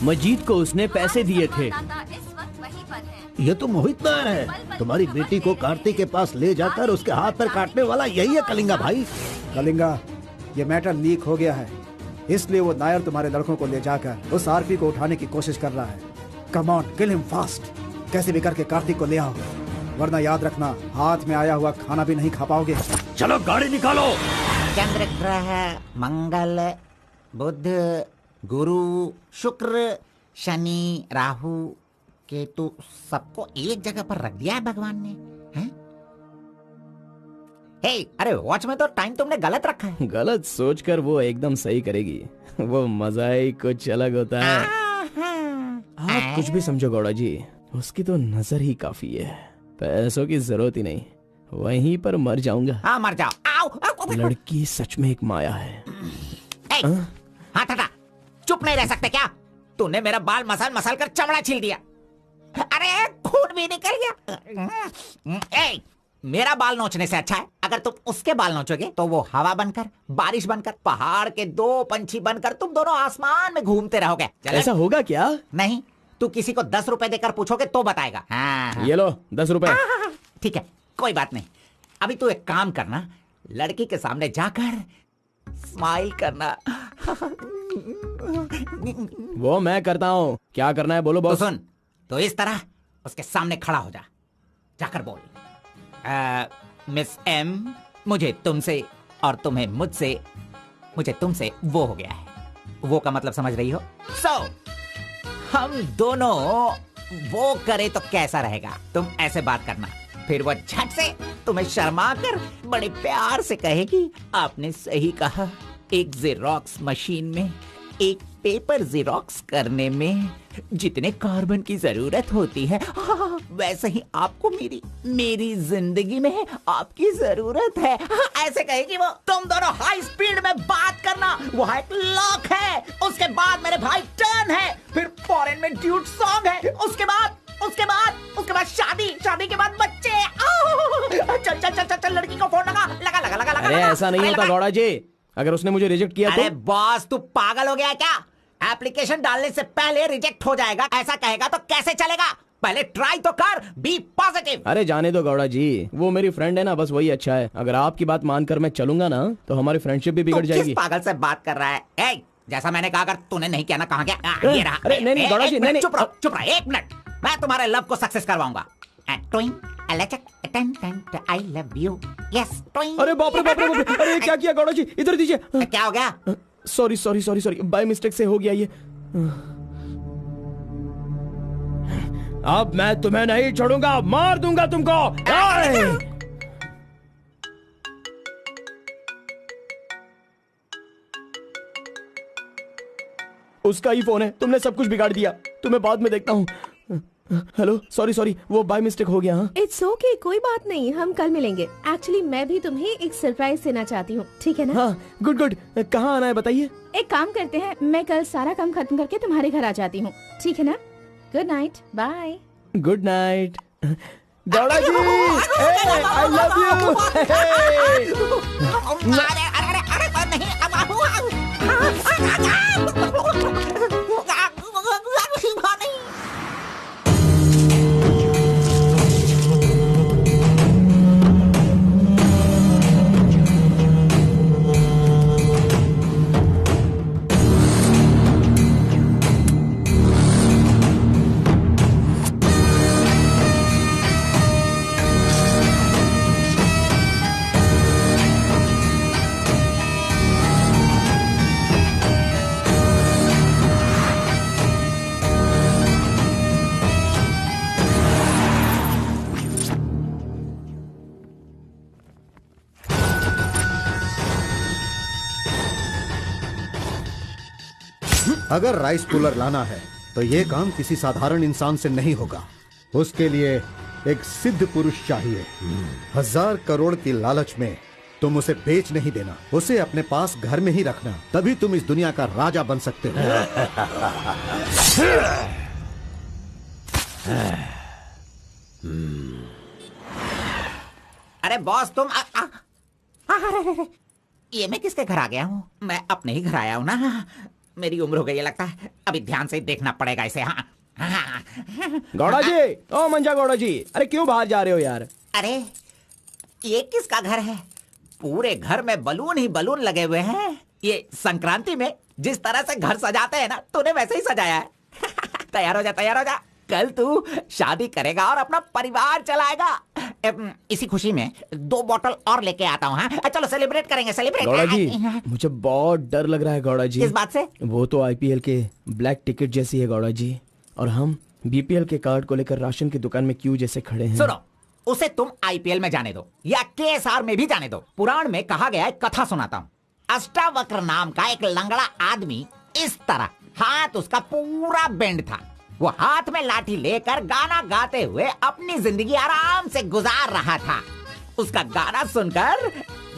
मजीद को उसने पैसे दिए थे। इस वक्त वहीं पर है। ये तो मोहित नायर है, तुम्हारी बेटी को कार्तिक के पास ले जाकर उसके हाथ पर काटने वाला यही है कलिंगा भाई। कलिंगा, ये मैटर लीक हो गया है, इसलिए वो नायर तुम्हारे लड़कों को ले जाकर उस आरपी को उठाने की कोशिश कर रहा है। Come on, kill him fast. कैसे भी करके कार्तिक को ले आओ, वरना याद रखना हाथ में आया हुआ खाना भी नहीं खा पाओगे। चलो गाड़ी निकालो। चंद्र ग्रह, मंगल, बुध, गुरु, शुक्र, शनि, राहु, केतु, सबको एक जगह पर रख दिया है भगवान ने, हैं? हे, अरे वॉच में तो टाइम तुमने गलत रखा है। गलत सोचकर वो एकदम सही करेगी। वो मजा ही कुछ अलग होता है। आप कुछ भी समझो गौड़ा जी, उसकी तो नजर ही काफी है, पैसों की जरूरत ही नहीं। वहीं पर मर जाऊंगा। हाँ मर जाओ। आओ, आओ। लड़की सच में एक माया है। हाँ टाटा, चुप नहीं रह सकते क्या? तूने मेरा बाल मसल मसल कर चमड़ा छील दिया। अरे खून भी निकल गया। ए, मेरा बाल नोचने से अच्छा है अगर तुम उसके बाल नोचोगे तो वो हवा बनकर, बारिश बनकर, पहाड़ के 2 पंछी बनकर तुम दोनों आसमान में घूमते रहोगे। ऐसा होगा क्या? नहीं, तू किसी को 10 रुपए देकर पूछोगे तो बताएगा। हाँ। ये लो 10 रुपए। ठीक है, कोई बात नहीं। अभी तू एक काम करना, लड़की के सामने जाकर स्माइल करना। वो मैं करता हूँ, क्या करना है बोलो बॉस। तो सुन, तो इस तरह उसके सामने खड़ा हो जा, जाकर बोल, मिस एम, मुझे तुमसे और तुम्हें मुझसे, मुझे तुमसे वो हो गया है। वो का मतलब समझ रही हो? हम दोनों वो करे तो कैसा रहेगा? तुम ऐसे बात करना, फिर वो झट से तुम्हें शर्मा कर बड़े प्यार से कहेगी, आपने सही कहा, एक जेरोक्स मशीन में एक पेपर जेरोक्स करने में जितने कार्बन की जरूरत होती है, वैसे ही आपको मेरी जिंदगी में आपकी जरूरत है। ऐसे कहेगी वो। तुम दोनों हाई स्पीड में बात करना, वहाँ एक लॉक है, उसके बाद मेरे भाई टर्न है, फिर फॉरेन में ड्यूट सॉन्ग है, उसके बाद शादी के बाद बच्चे। चल लड़की को फोन लगा। अरे ऐसा नहीं होता गौड़ा जी, अगर उसने मुझे रिजेक्ट किया अरे तो? बॉस, तू पागल हो गया क्या? एप्लीकेशन डालने से पहले रिजेक्ट हो जाएगा, ऐसा कहेगा तो कैसे चलेगा? पहले ट्राई तो कर, बी पॉजिटिव। अरे जाने दो गौड़ा जी, वो मेरी फ्रेंड है ना, बस वही अच्छा है। अगर आपकी बात मानकर मैं चलूंगा ना तो हमारी फ्रेंडशिप भी बिगड़ जाएगी। किस पागल से बात कर रहा है? ए, जैसा मैंने कहा, अगर तूने नहीं किया ना, कहाँ गया? ये रहा। अरे नहीं गौड़ा जी, नहीं। चुप रहो 1 मिनट, मैं तुम्हारे लव को सक्सेस करवाऊंगा। I love you. Yes, अरे बाप रे, अरे क्या किया गौड़ा जी? इधर दीजिए। क्या हो गया? सॉरी, बाय मिस्टेक से हो गया ये। अब मैं तुम्हें नहीं छोड़ूंगा, मार दूंगा तुमको। उसका ही फोन है, तुमने सब कुछ बिगाड़ दिया। तुम्हें बाद में देखता हूँ। हेलो, सॉरी, वो बाय मिस्टेक हो गया। इट्स ओके, कोई बात नहीं, हम कल मिलेंगे। एक्चुअली मैं भी तुम्हें एक सरप्राइज देना चाहती हूँ, ठीक है ना? हाँ, गुड। कहाँ आना है बताइए? एक काम करते हैं, मैं कल सारा काम खत्म करके तुम्हारे घर आ जाती हूँ, ठीक है ना? Good night, bye. Good night Gowda ji, I love you. अरे नहीं, अगर राइस कूलर लाना है तो ये काम किसी साधारण इंसान से नहीं होगा। उसके लिए एक सिद्ध पुरुष चाहिए। 1000 करोड़ की लालच में तुम उसे बेच नहीं देना, उसे अपने पास घर में ही रखना, तभी तुम इस दुनिया का राजा बन सकते हो। अरे बॉस तुम ये मैं किसके घर आ गया हूँ? मैं अपने ही घर आया हूँ ना। मेरी उम्र हो गई है लगता है, अभी ध्यान से देखना पड़ेगा इसे। हाँ गौड़ा जी, ओ मंजा गौड़ा जी, अरे क्यों बाहर जा रहे हो यार? अरे ये किसका घर है? पूरे घर में बलून ही बलून लगे हुए हैं। ये संक्रांति में जिस तरह से घर सजाते हैं ना, तूने वैसे ही सजाया है। तैयार हो जा, तैयार हो जा। कल तू शादी करेगा और अपना परिवार चलाएगा। इसी खुशी में 2 बॉटल और लेके आता हूँ। हाँ चलो सेलिब्रेट करेंगे, सेलिब्रेट। गौड़ा जी, मुझे बहुत डर लग रहा है गौड़ा जी। किस बात से? वो तो आईपीएल के ब्लैक टिकट जैसी है गौड़ा जी, और हम बीपीएल के कार्ड को लेकर राशन की दुकान में क्यों जैसे खड़े हैं। सुनो, उसे तुम आईपीएल में जाने दो या केएसआर में भी जाने दो। पुराण में कहा गया है, कथा सुनाता हूँ। अष्टावक्र नाम का एक लंगड़ा आदमी, इस तरह हाथ उसका पूरा बेंड था। वो हाथ में लाठी लेकर गाना गाते हुए अपनी जिंदगी आराम से गुजार रहा था। उसका गाना सुनकर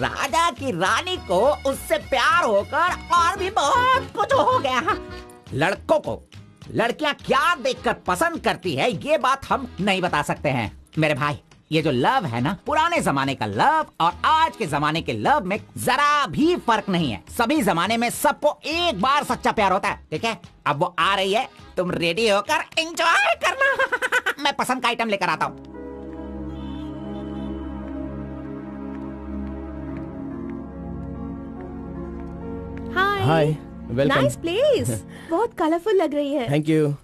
राजा की रानी को उससे प्यार होकर और भी बहुत कुछ हो गया। लड़कों को लड़कियां क्या देखकर पसंद करती है, ये बात हम नहीं बता सकते हैं मेरे भाई। ये जो लव है ना, पुराने जमाने का लव और आज के जमाने के लव में जरा भी फर्क नहीं है। सभी जमाने में सबको एक बार सच्चा प्यार होता है, ठीक है? अब वो आ रही है, तुम रेडी होकर एंजॉय करना। मैं पसंद का आइटम लेकर आता हूँ। हाय, वेलकम। नाइस प्लेस, बहुत कलरफुल लग रही है। Thank you.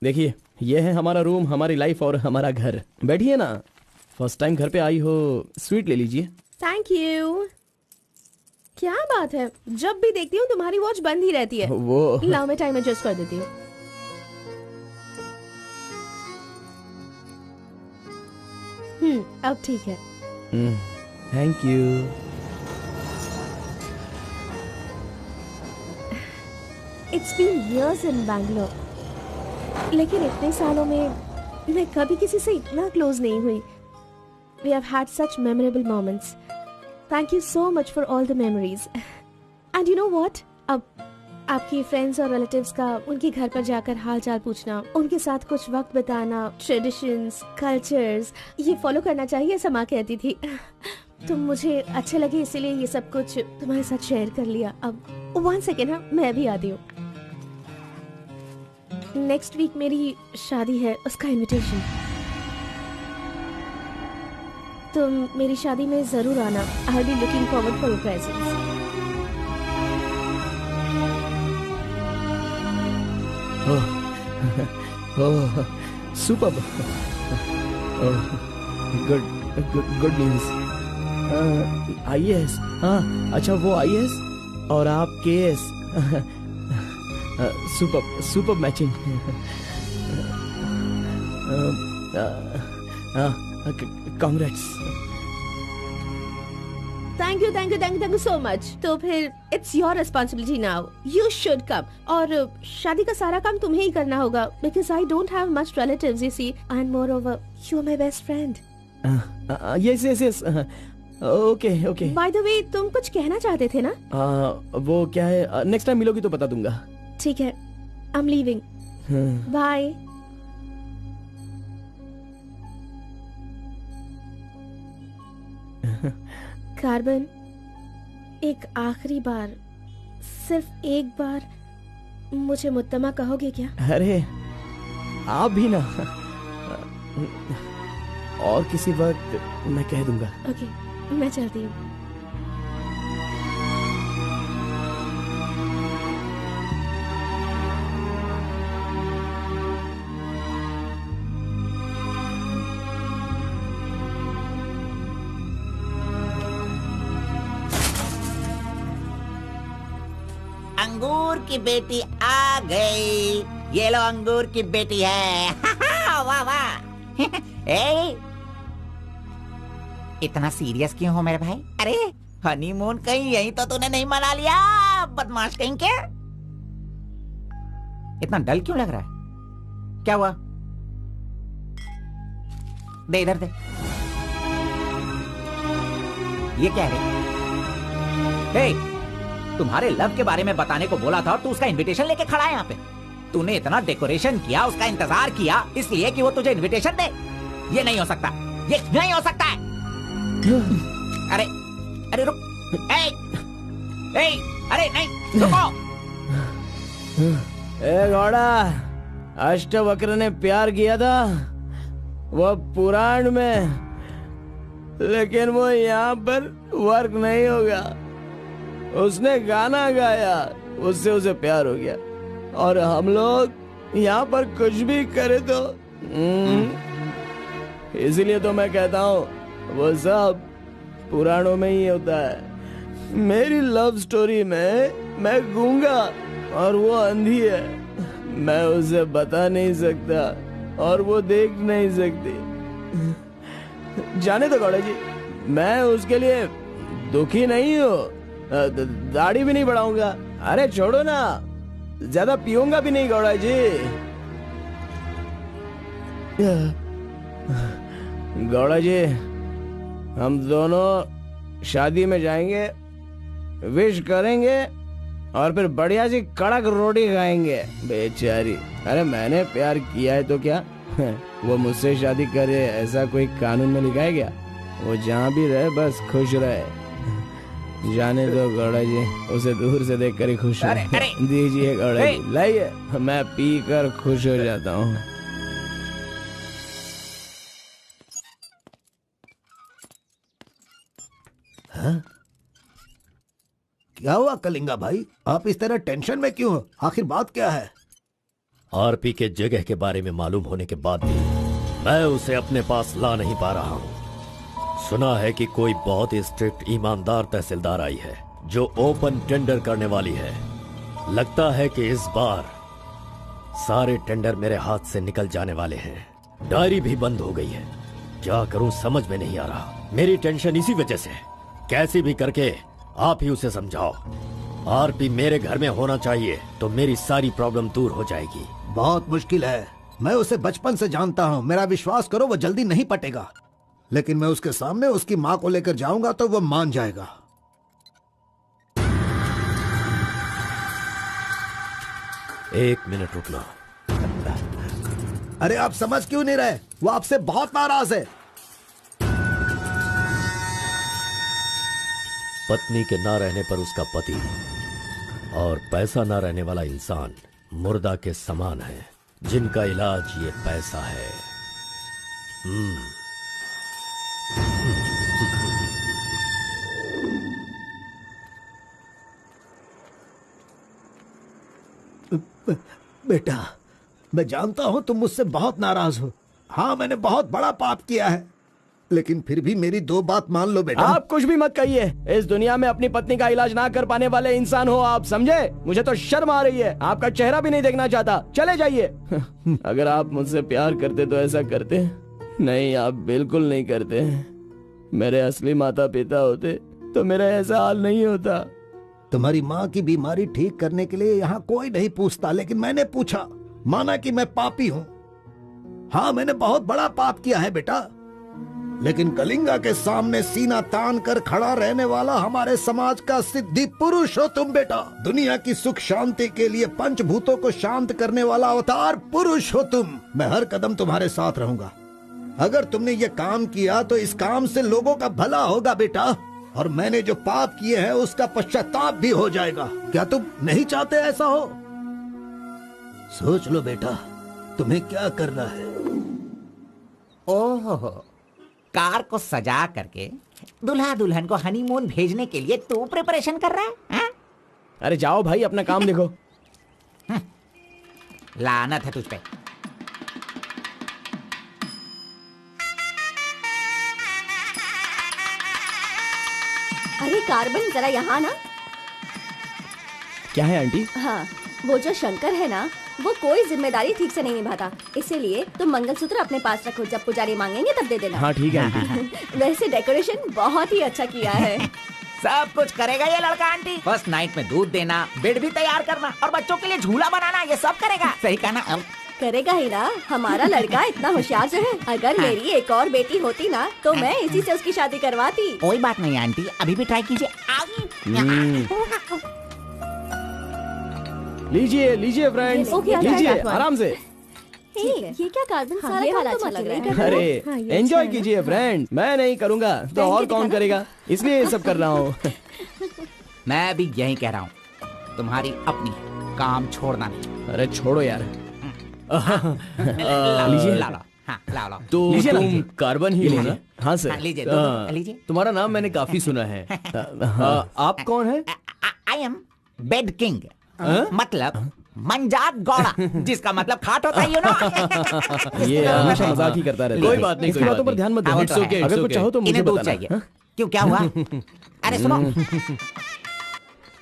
देखिए, ये है हमारा रूम, हमारी लाइफ और हमारा घर। बैठिए ना, फर्स्ट टाइम घर पे आई हो, स्वीट ले लीजिए। Thank you. क्या बात है, जब भी देखती हूँ तुम्हारी वॉच बंद ही रहती है। वो लाओ मैं टाइम एडजस्ट कर देती हूँ। अब ठीक है। Thank you. It's been years in Bangalore, लेकिन इतने सालों में मैं कभी किसी से इतना क्लोज नहीं हुई। We have had such memorable moments. Thank you so much for all the memories. And you know what? अब आपकी फ्रेंड्स और रिलेटिव्स का उनके घर पर जाकर हाल चाल पूछना, उनके साथ कुछ वक्त बिताना, ट्रेडिशंस, कल्चर्स, ये फॉलो करना चाहिए, ऐसा माँ कहती थी। तो मुझे अच्छे लगे, इसीलिए ये सब कुछ तुम्हारे साथ शेयर कर लिया। अब 1 सेकेंड, हाँ मैं भी आती हूँ। नेक्स्ट वीक मेरी शादी है, उसका इनविटेशन। तुम मेरी शादी में जरूर आना। I will be looking forward for your presence. Oh, superb. Good news. IAS, हाँ अच्छा, वो आईएएस और आप KS. Superb matching. Congrats. Thank you so much. तो फिर it's your responsibility now, you should come. और शादी का सारा काम तुम्हें ही करना होगा, because I don't have much relatives, you see, and moreover you are my best friend. Yes. Okay. By the वे, तुम कुछ कहना चाहते थे ना? वो क्या है, नेक्स्ट टाइम मिलोगी तो बता दूंगा। ठीक है, I am leaving, bye. Carbon, एक आखिरी बार, सिर्फ एक बार मुझे मुत्तमा कहोगे क्या? अरे आप भी ना, और किसी वक्त मैं कह दूंगा। ओके, मैं चलती हूँ। अंगूर की बेटी आ गई। ये लो अंगूर की बेटी है। वाह वाह। ए, इतना सीरियस क्यों हो मेरे भाई? अरे हनीमून कहीं यहीं तो तूने नहीं मना लिया, बदमाश कहीं के? इतना डल क्यों लग रहा है? क्या हुआ? दे इधर दे। ये क्या है? हे, तुम्हारे लव के बारे में बताने को बोला था और तू उसका इनविटेशन लेके खड़ा है यहाँ पे। तूने इतना डेकोरेशन किया, उसका इंतजार किया इसलिए कि वो तुझे इनविटेशन दे। ये नहीं हो सकता, ये नहीं हो सकता है। अरे अरे रुक, अरे नहीं रुको। ए घोड़ा, अष्टवक्र ने प्यार किया था वो पुराण में, लेकिन वो यहाँ पर वर्क नहीं होगा। उसने गाना गाया, उससे उसे प्यार हो गया, और हम लोग यहाँ पर कुछ भी करे तो इसलिए तो मैं कहता हूँ वो सब पुराणों में ही होता है। मेरी लव स्टोरी में मैं गूंगा और वो अंधी है। मैं उसे बता नहीं सकता और वो देख नहीं सकती। जाने दो गौड़ा जी, मैं उसके लिए दुखी नहीं हूँ, दाढ़ी भी नहीं बढ़ाऊंगा। अरे छोड़ो ना, ज्यादा पीऊंगा भी नहीं गौड़ा जी। गौड़ा जी, हम दोनों शादी में जाएंगे, विश करेंगे और फिर बढ़िया सी कड़क रोटी खाएंगे। बेचारी, अरे मैंने प्यार किया है तो क्या वो मुझसे शादी करे ऐसा कोई कानून में लिखा है क्या? वो जहाँ भी रहे बस खुश रहे। जाने दो गौड़ा जी, उसे दूर से देखकर ही खुश हो। दीजिए गौड़ा जी, लाइए, मैं पी कर खुश हो जाता हूँ। क्या हुआ कलिंगा भाई, आप इस तरह टेंशन में क्यों हो? आखिर बात क्या है? आरपी के जगह के बारे में मालूम होने के बाद भी मैं उसे अपने पास ला नहीं पा रहा हूँ। सुना है कि कोई बहुत ही स्ट्रिक्ट ईमानदार तहसीलदार आई है जो ओपन टेंडर करने वाली है। लगता है कि इस बार सारे टेंडर मेरे हाथ से निकल जाने वाले हैं। डायरी भी बंद हो गई है। क्या करूं समझ में नहीं आ रहा। मेरी टेंशन इसी वजह से। कैसे भी करके आप ही उसे समझाओ। आरपी मेरे घर में होना चाहिए तो मेरी सारी प्रॉब्लम दूर हो जाएगी। बहुत मुश्किल है, मैं उसे बचपन से जानता हूँ। मेरा विश्वास करो, वो जल्दी नहीं पटेगा, लेकिन मैं उसके सामने उसकी माँ को लेकर जाऊंगा तो वो मान जाएगा। एक मिनट रुकना। अरे आप समझ क्यों नहीं रहे? वो आपसे बहुत नाराज है। पत्नी के ना रहने पर उसका पति और पैसा ना रहने वाला इंसान मुर्दा के समान है, जिनका इलाज ये पैसा है। बेटा, मैं जानता हूं तुम मुझसे बहुत नाराज हो। हाँ, मैंने बहुत बड़ा पाप किया है, लेकिन फिर भी मेरी दो बात मान लो बेटा। आप कुछ भी मत कहिए। इस दुनिया में अपनी पत्नी का इलाज ना कर पाने वाले इंसान हो आप, समझे? मुझे तो शर्म आ रही है। आपका चेहरा भी नहीं देखना चाहता। चले जाइए। अगर आप मुझसे प्यार करते तो ऐसा करते। नहीं, आप बिल्कुल नहीं करते। मेरे असली माता पिता होते तो मेरा ऐसा हाल नहीं होता। तुम्हारी माँ की बीमारी ठीक करने के लिए यहाँ कोई नहीं पूछता, लेकिन मैंने पूछा। माना कि मैं पापी हूँ। हाँ, मैंने बहुत बड़ा पाप किया है बेटा, लेकिन कलिंगा के सामने सीना तान कर खड़ा रहने वाला हमारे समाज का सिद्धि पुरुष हो तुम बेटा। दुनिया की सुख शांति के लिए पंचभूतों को शांत करने वाला अवतार पुरुष हो तुम। मैं हर कदम तुम्हारे साथ रहूंगा। अगर तुमने ये काम किया तो इस काम से लोगों का भला होगा बेटा, और मैंने जो पाप किए हैं उसका पश्चाताप भी हो जाएगा। क्या तुम नहीं चाहते ऐसा हो? सोच लो बेटा, तुम्हें क्या करना है। ओहो, कार को सजा करके दुल्हा दुल्हन को हनीमून भेजने के लिए तू प्रिपरेशन कर रहा है, हा? अरे जाओ भाई, अपना काम देखो। लानत है तुझ पे। अरे कार्बन, जरा यहाँ ना। क्या है आंटी? हाँ, वो जो शंकर है ना, वो कोई जिम्मेदारी ठीक से नहीं निभाता। इसीलिए तुम मंगलसूत्र अपने पास रखो, जब पुजारी मांगेंगे तब दे देना। हाँ ठीक है आंटी। वैसे डेकोरेशन बहुत ही अच्छा किया है। सब कुछ करेगा ये लड़का आंटी। फर्स्ट नाइट में दूध देना, बेड भी तैयार करना और बच्चों के लिए झूला बनाना, ये सब करेगा। सही कहा ना? करेगा ही ना, हमारा लड़का इतना होशियार जो है। अगर मेरी एक और बेटी होती ना तो मैं इसी से उसकी शादी करवाती। कोई बात नहीं आंटी, अभी भी ट्राई कीजिए। लीजिए लीजिए फ्रेंड्स, लीजिए आराम से। ये क्या कार्बन सारा ये वाला काम तो अच्छा लग मत रहा है। करो। अरे एंजॉय कीजिए फ्रेंड, मैं नहीं करूँगा तो और कौन करेगा, इसलिए ये सब कर रहा हूँ। मैं भी यही कह रहा हूँ, तुम्हारी अपनी काम छोड़ना नहीं। अरे छोड़ो यार। लीजिए, ला लो। हाँ, ला लो। तो लीजिए ना, तुम लीजिए। कार्बन ही हो ना? हाँ सर। हाँ, लीजिए, दो, लीजिए। तुम्हारा नाम मैंने काफी सुना है। आप कौन है? आई एम बेड किंग, मतलब मंजात गौड़ा, जिसका मतलब खाट होता है, यू नो। ये हमेशा मजाक ही करता रहता है। कोई बात नहीं, इसकी कोई बातों बात पर ध्यान मत नहीं। देना। It's okay, अगर कुछ चाहो तो मुझे इन्हें दूध बताना। चाहिए। हाँ? क्यों, क्या हुआ? अरे सुनो,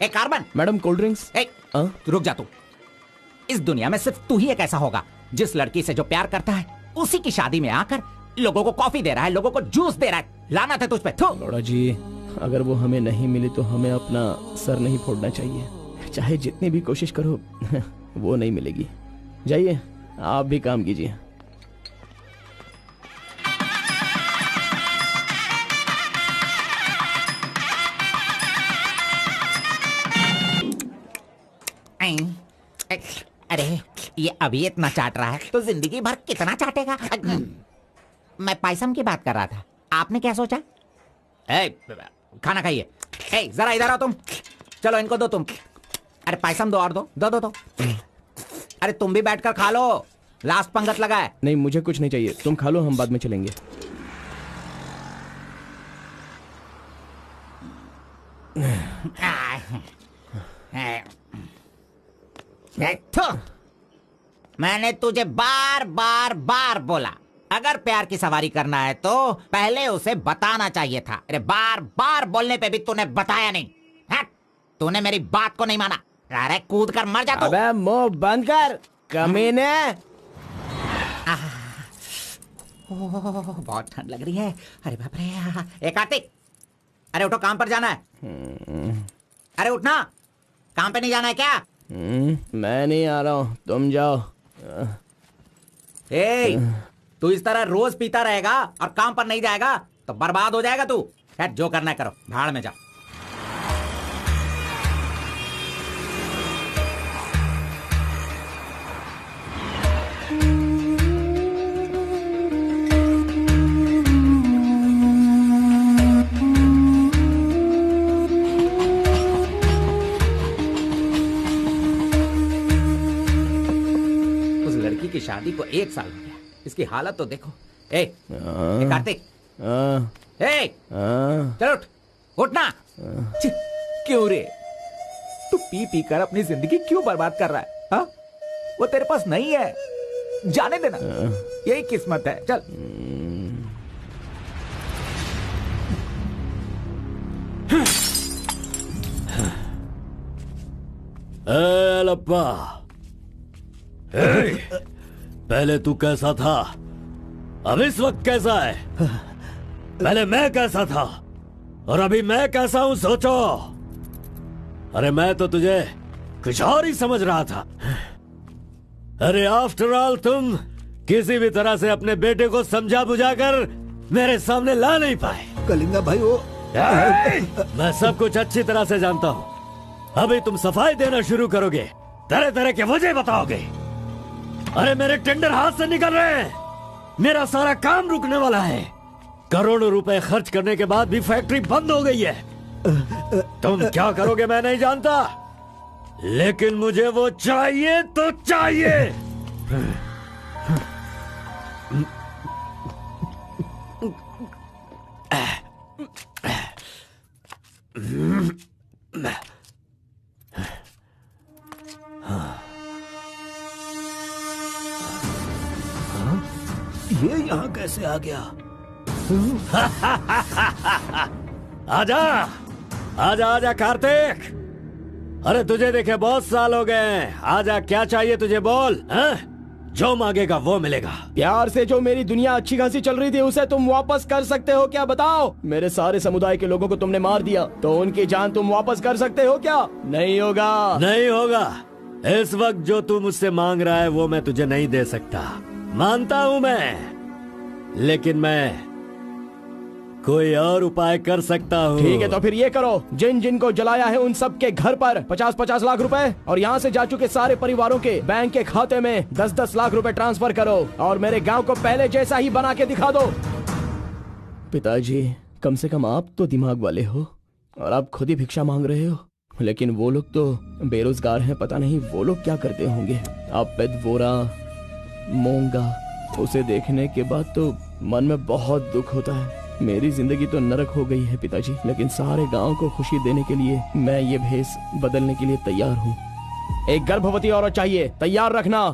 ए कार्बन, मैडम कोल्ड ड्रिंक्स। ए रुक जा तू। इस दुनिया में सिर्फ तू ही एक ऐसा होगा जिस लड़की से जो प्यार करता है उसी की शादी में आकर लोगों को कॉफी दे रहा है, लोगों को जूस दे रहा है। लाना था तुझ पे। गौड़ा जी, अगर वो हमें नहीं मिली तो हमें अपना सर नहीं फोड़ना चाहिए। चाहे जितनी भी कोशिश करो वो नहीं मिलेगी। जाइए, आप भी काम कीजिए। अरे ये अभी इतना चाट रहा है तो जिंदगी भर कितना चाटेगा। मैं पायसम की बात कर रहा था, आपने क्या सोचा? खाना खाइए। जरा इधर आओ तुम। चलो इनको दो तुम। अरे पायसम दो और दो दो दो दो। अरे तुम भी बैठकर खा लो, लास्ट पंगत लगा है। नहीं, मुझे कुछ नहीं चाहिए, तुम खा लो, हम बाद में चलेंगे। मैंने तुझे बार बार बार बोला, अगर प्यार की सवारी करना है तो पहले उसे बताना चाहिए था। अरे बार बार बोलने पे भी तूने बताया नहीं। तूने मेरी बात को नहीं माना। अरे कूद कर मर जा तू। अबे मुंह बंद कर कमीने। बहुत ठंड लग रही है। अरे बाप रे। कार्तिक, अरे उठो, काम पर जाना है। अरे उठना, काम पे नहीं जाना है क्या? मैं नहीं आ रहा हूँ, तुम जाओ। तू इस तरह रोज पीता रहेगा और काम पर नहीं जाएगा तो बर्बाद हो जाएगा तू। खैर जो करना है करो, भाड़ में जाओ। की शादी को 1 साल हो गया, इसकी हालत तो देखो। कार्तिक, चलो उठना। क्यों रे, तू पी पी कर अपनी जिंदगी क्यों बर्बाद कर रहा है? हा? वो तेरे पास नहीं है, जाने देना, यही किस्मत है। चल। लप्पा, पहले तू कैसा था, अब इस वक्त कैसा है? पहले मैं कैसा था और अभी मैं कैसा हूं, सोचो। अरे मैं तो तुझे कुछ और ही समझ रहा था। अरे आफ्टर ऑल तुम किसी भी तरह से अपने बेटे को समझा बुझाकर मेरे सामने ला नहीं पाए। कलिंगा भाई, वो मैं सब कुछ अच्छी तरह से जानता हूं। अभी तुम सफाई देना शुरू करोगे, तरह तरह के वजह बताओगे। अरे मेरे टेंडर हाथ से निकल रहे हैं, मेरा सारा काम रुकने वाला है। करोड़ों रुपए खर्च करने के बाद भी फैक्ट्री बंद हो गई है। तुम क्या करोगे मैं नहीं जानता, लेकिन मुझे वो चाहिए तो चाहिए। ये यहाँ कैसे आ गया? आजा आजा आजा कार्तिक, अरे तुझे देखे बहुत साल हो गए। आजा, क्या चाहिए तुझे, बोल। जो मांगेगा वो मिलेगा। प्यार से जो मेरी दुनिया अच्छी खासी चल रही थी उसे तुम वापस कर सकते हो क्या? बताओ। मेरे सारे समुदाय के लोगों को तुमने मार दिया तो उनकी जान तुम वापस कर सकते हो क्या? नहीं होगा। नहीं होगा। इस वक्त जो तू मुझसे मांग रहा है वो मैं तुझे नहीं दे सकता, मानता हूं मैं, लेकिन मैं कोई और उपाय कर सकता हूँ। ठीक है, तो फिर ये करो, जिन जिन को जलाया है उन सब के घर पर 50-50 लाख रुपए और यहाँ से जा चुके सारे परिवारों के बैंक के खाते में 10-10 लाख रुपए ट्रांसफर करो और मेरे गांव को पहले जैसा ही बना के दिखा दो। पिताजी, कम से कम आप तो दिमाग वाले हो और आप खुद ही भिक्षा मांग रहे हो, लेकिन वो लोग तो बेरोजगार हैं, पता नहीं वो लोग क्या करते होंगे। आप पेदवोरा मोंगा, उसे देखने के बाद तो मन में बहुत दुख होता है। मेरी जिंदगी तो नरक हो गई है पिताजी, लेकिन सारे गांव को खुशी देने के लिए मैं ये भेष बदलने के लिए तैयार हूँ। एक गर्भवती औरत चाहिए, तैयार रखना।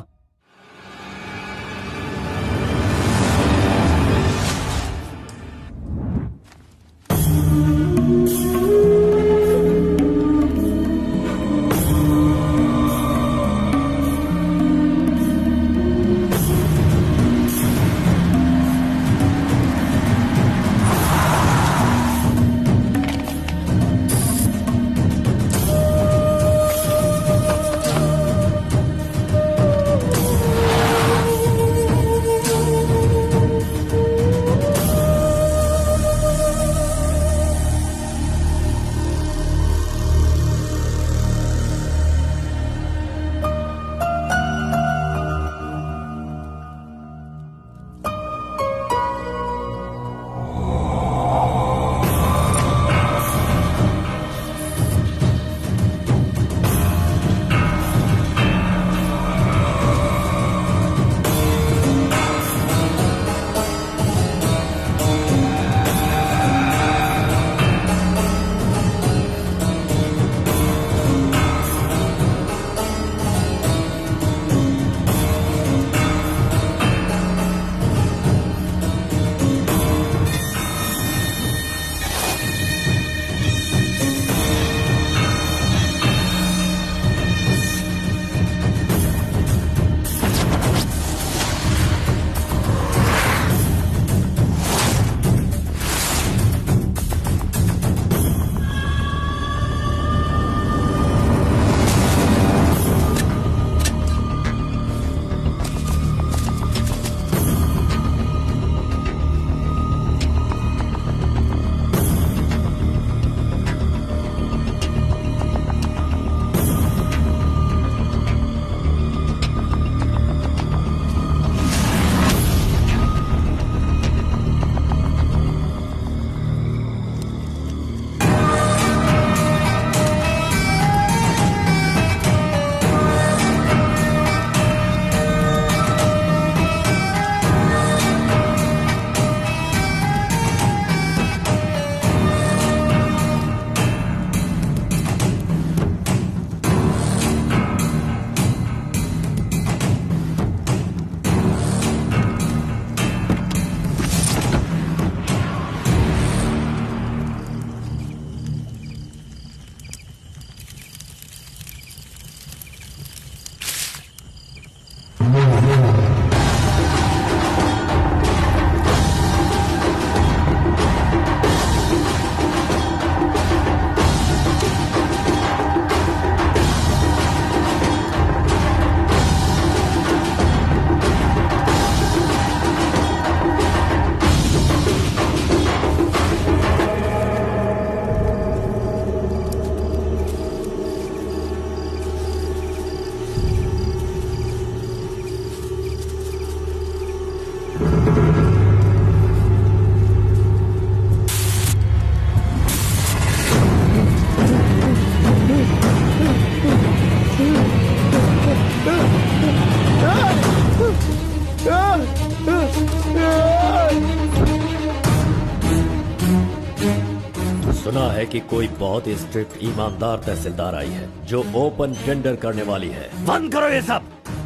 सुना है कि कोई बहुत ही स्ट्रिक्ट ईमानदार तहसीलदार आई है जो ओपन टेंडर करने वाली है। बंद करो ये सब।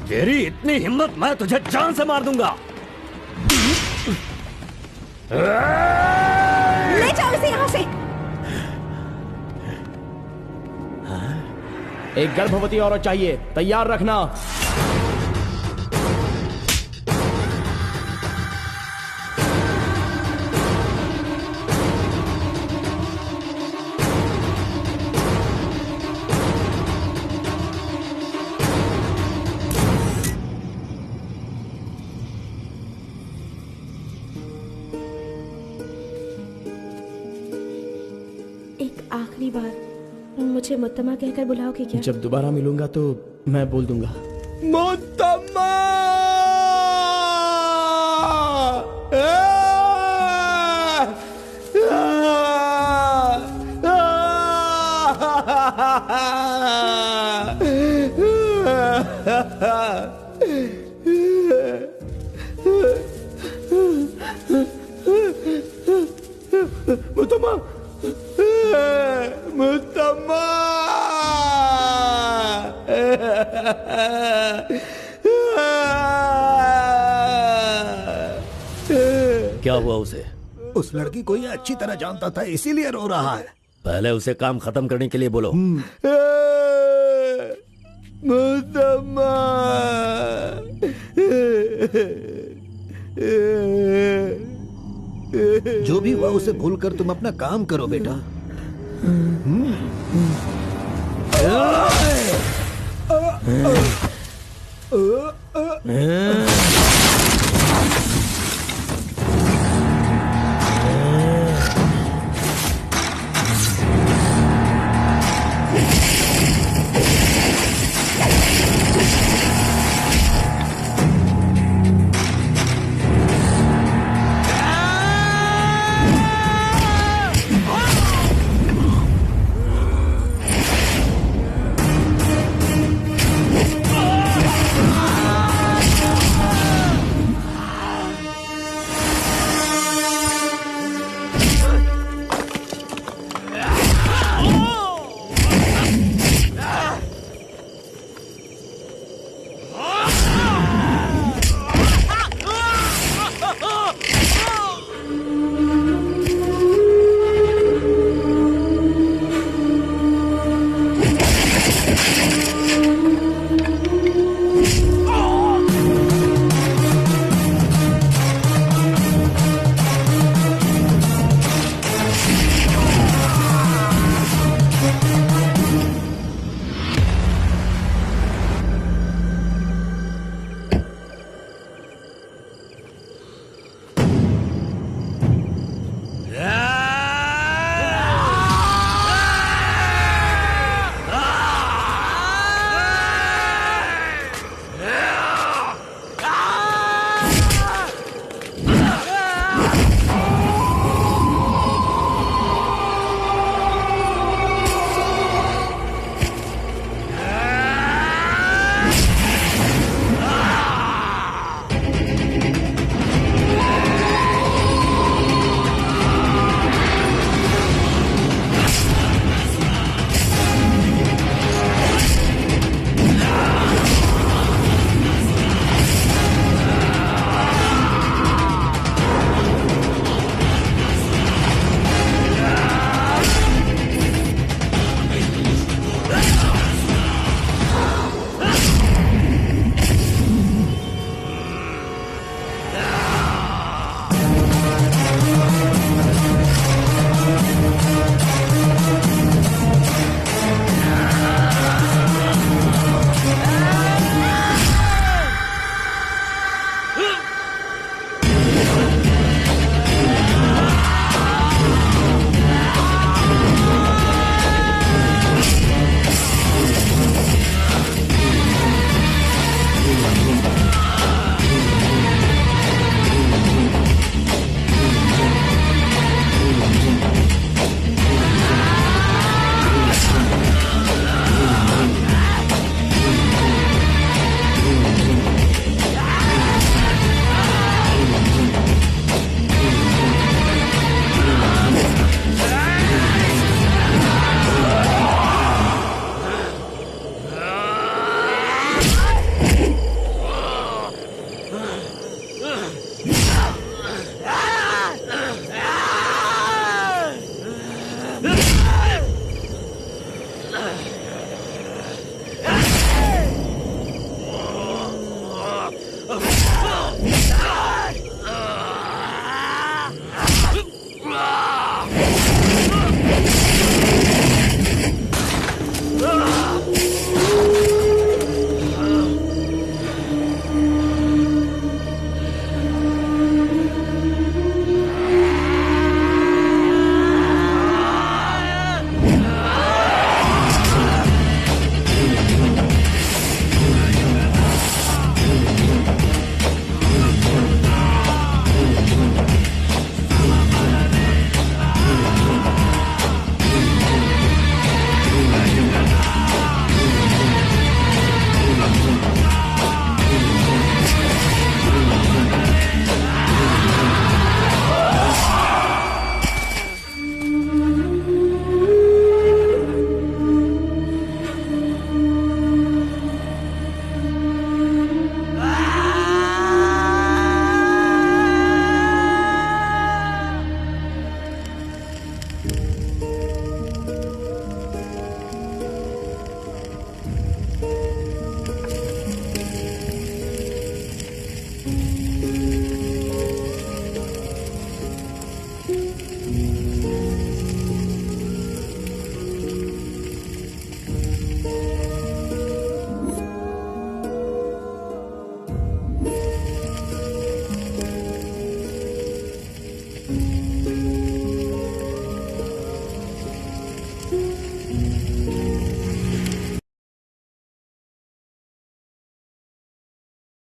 तेरी इतनी हिम्मत, मैं तुझे जान से मार दूंगा। ले जाओ इसे यहाँ से। एक गर्भवती औरत चाहिए, तैयार रखना। आखिरी बार मुझे मुत्तमा कहकर बुलाओगे क्या? जब दोबारा मिलूंगा तो मैं बोल दूंगा। मुत्तम्मा! मुत्तम्मा! मुत्तम्मा! क्या हुआ उसे? उस लड़की को ये अच्छी तरह जानता था, इसीलिए रो रहा है। पहले उसे काम खत्म करने के लिए बोलो। मुत्तम्मा! जो भी हुआ उसे भूलकर तुम अपना काम करो बेटा।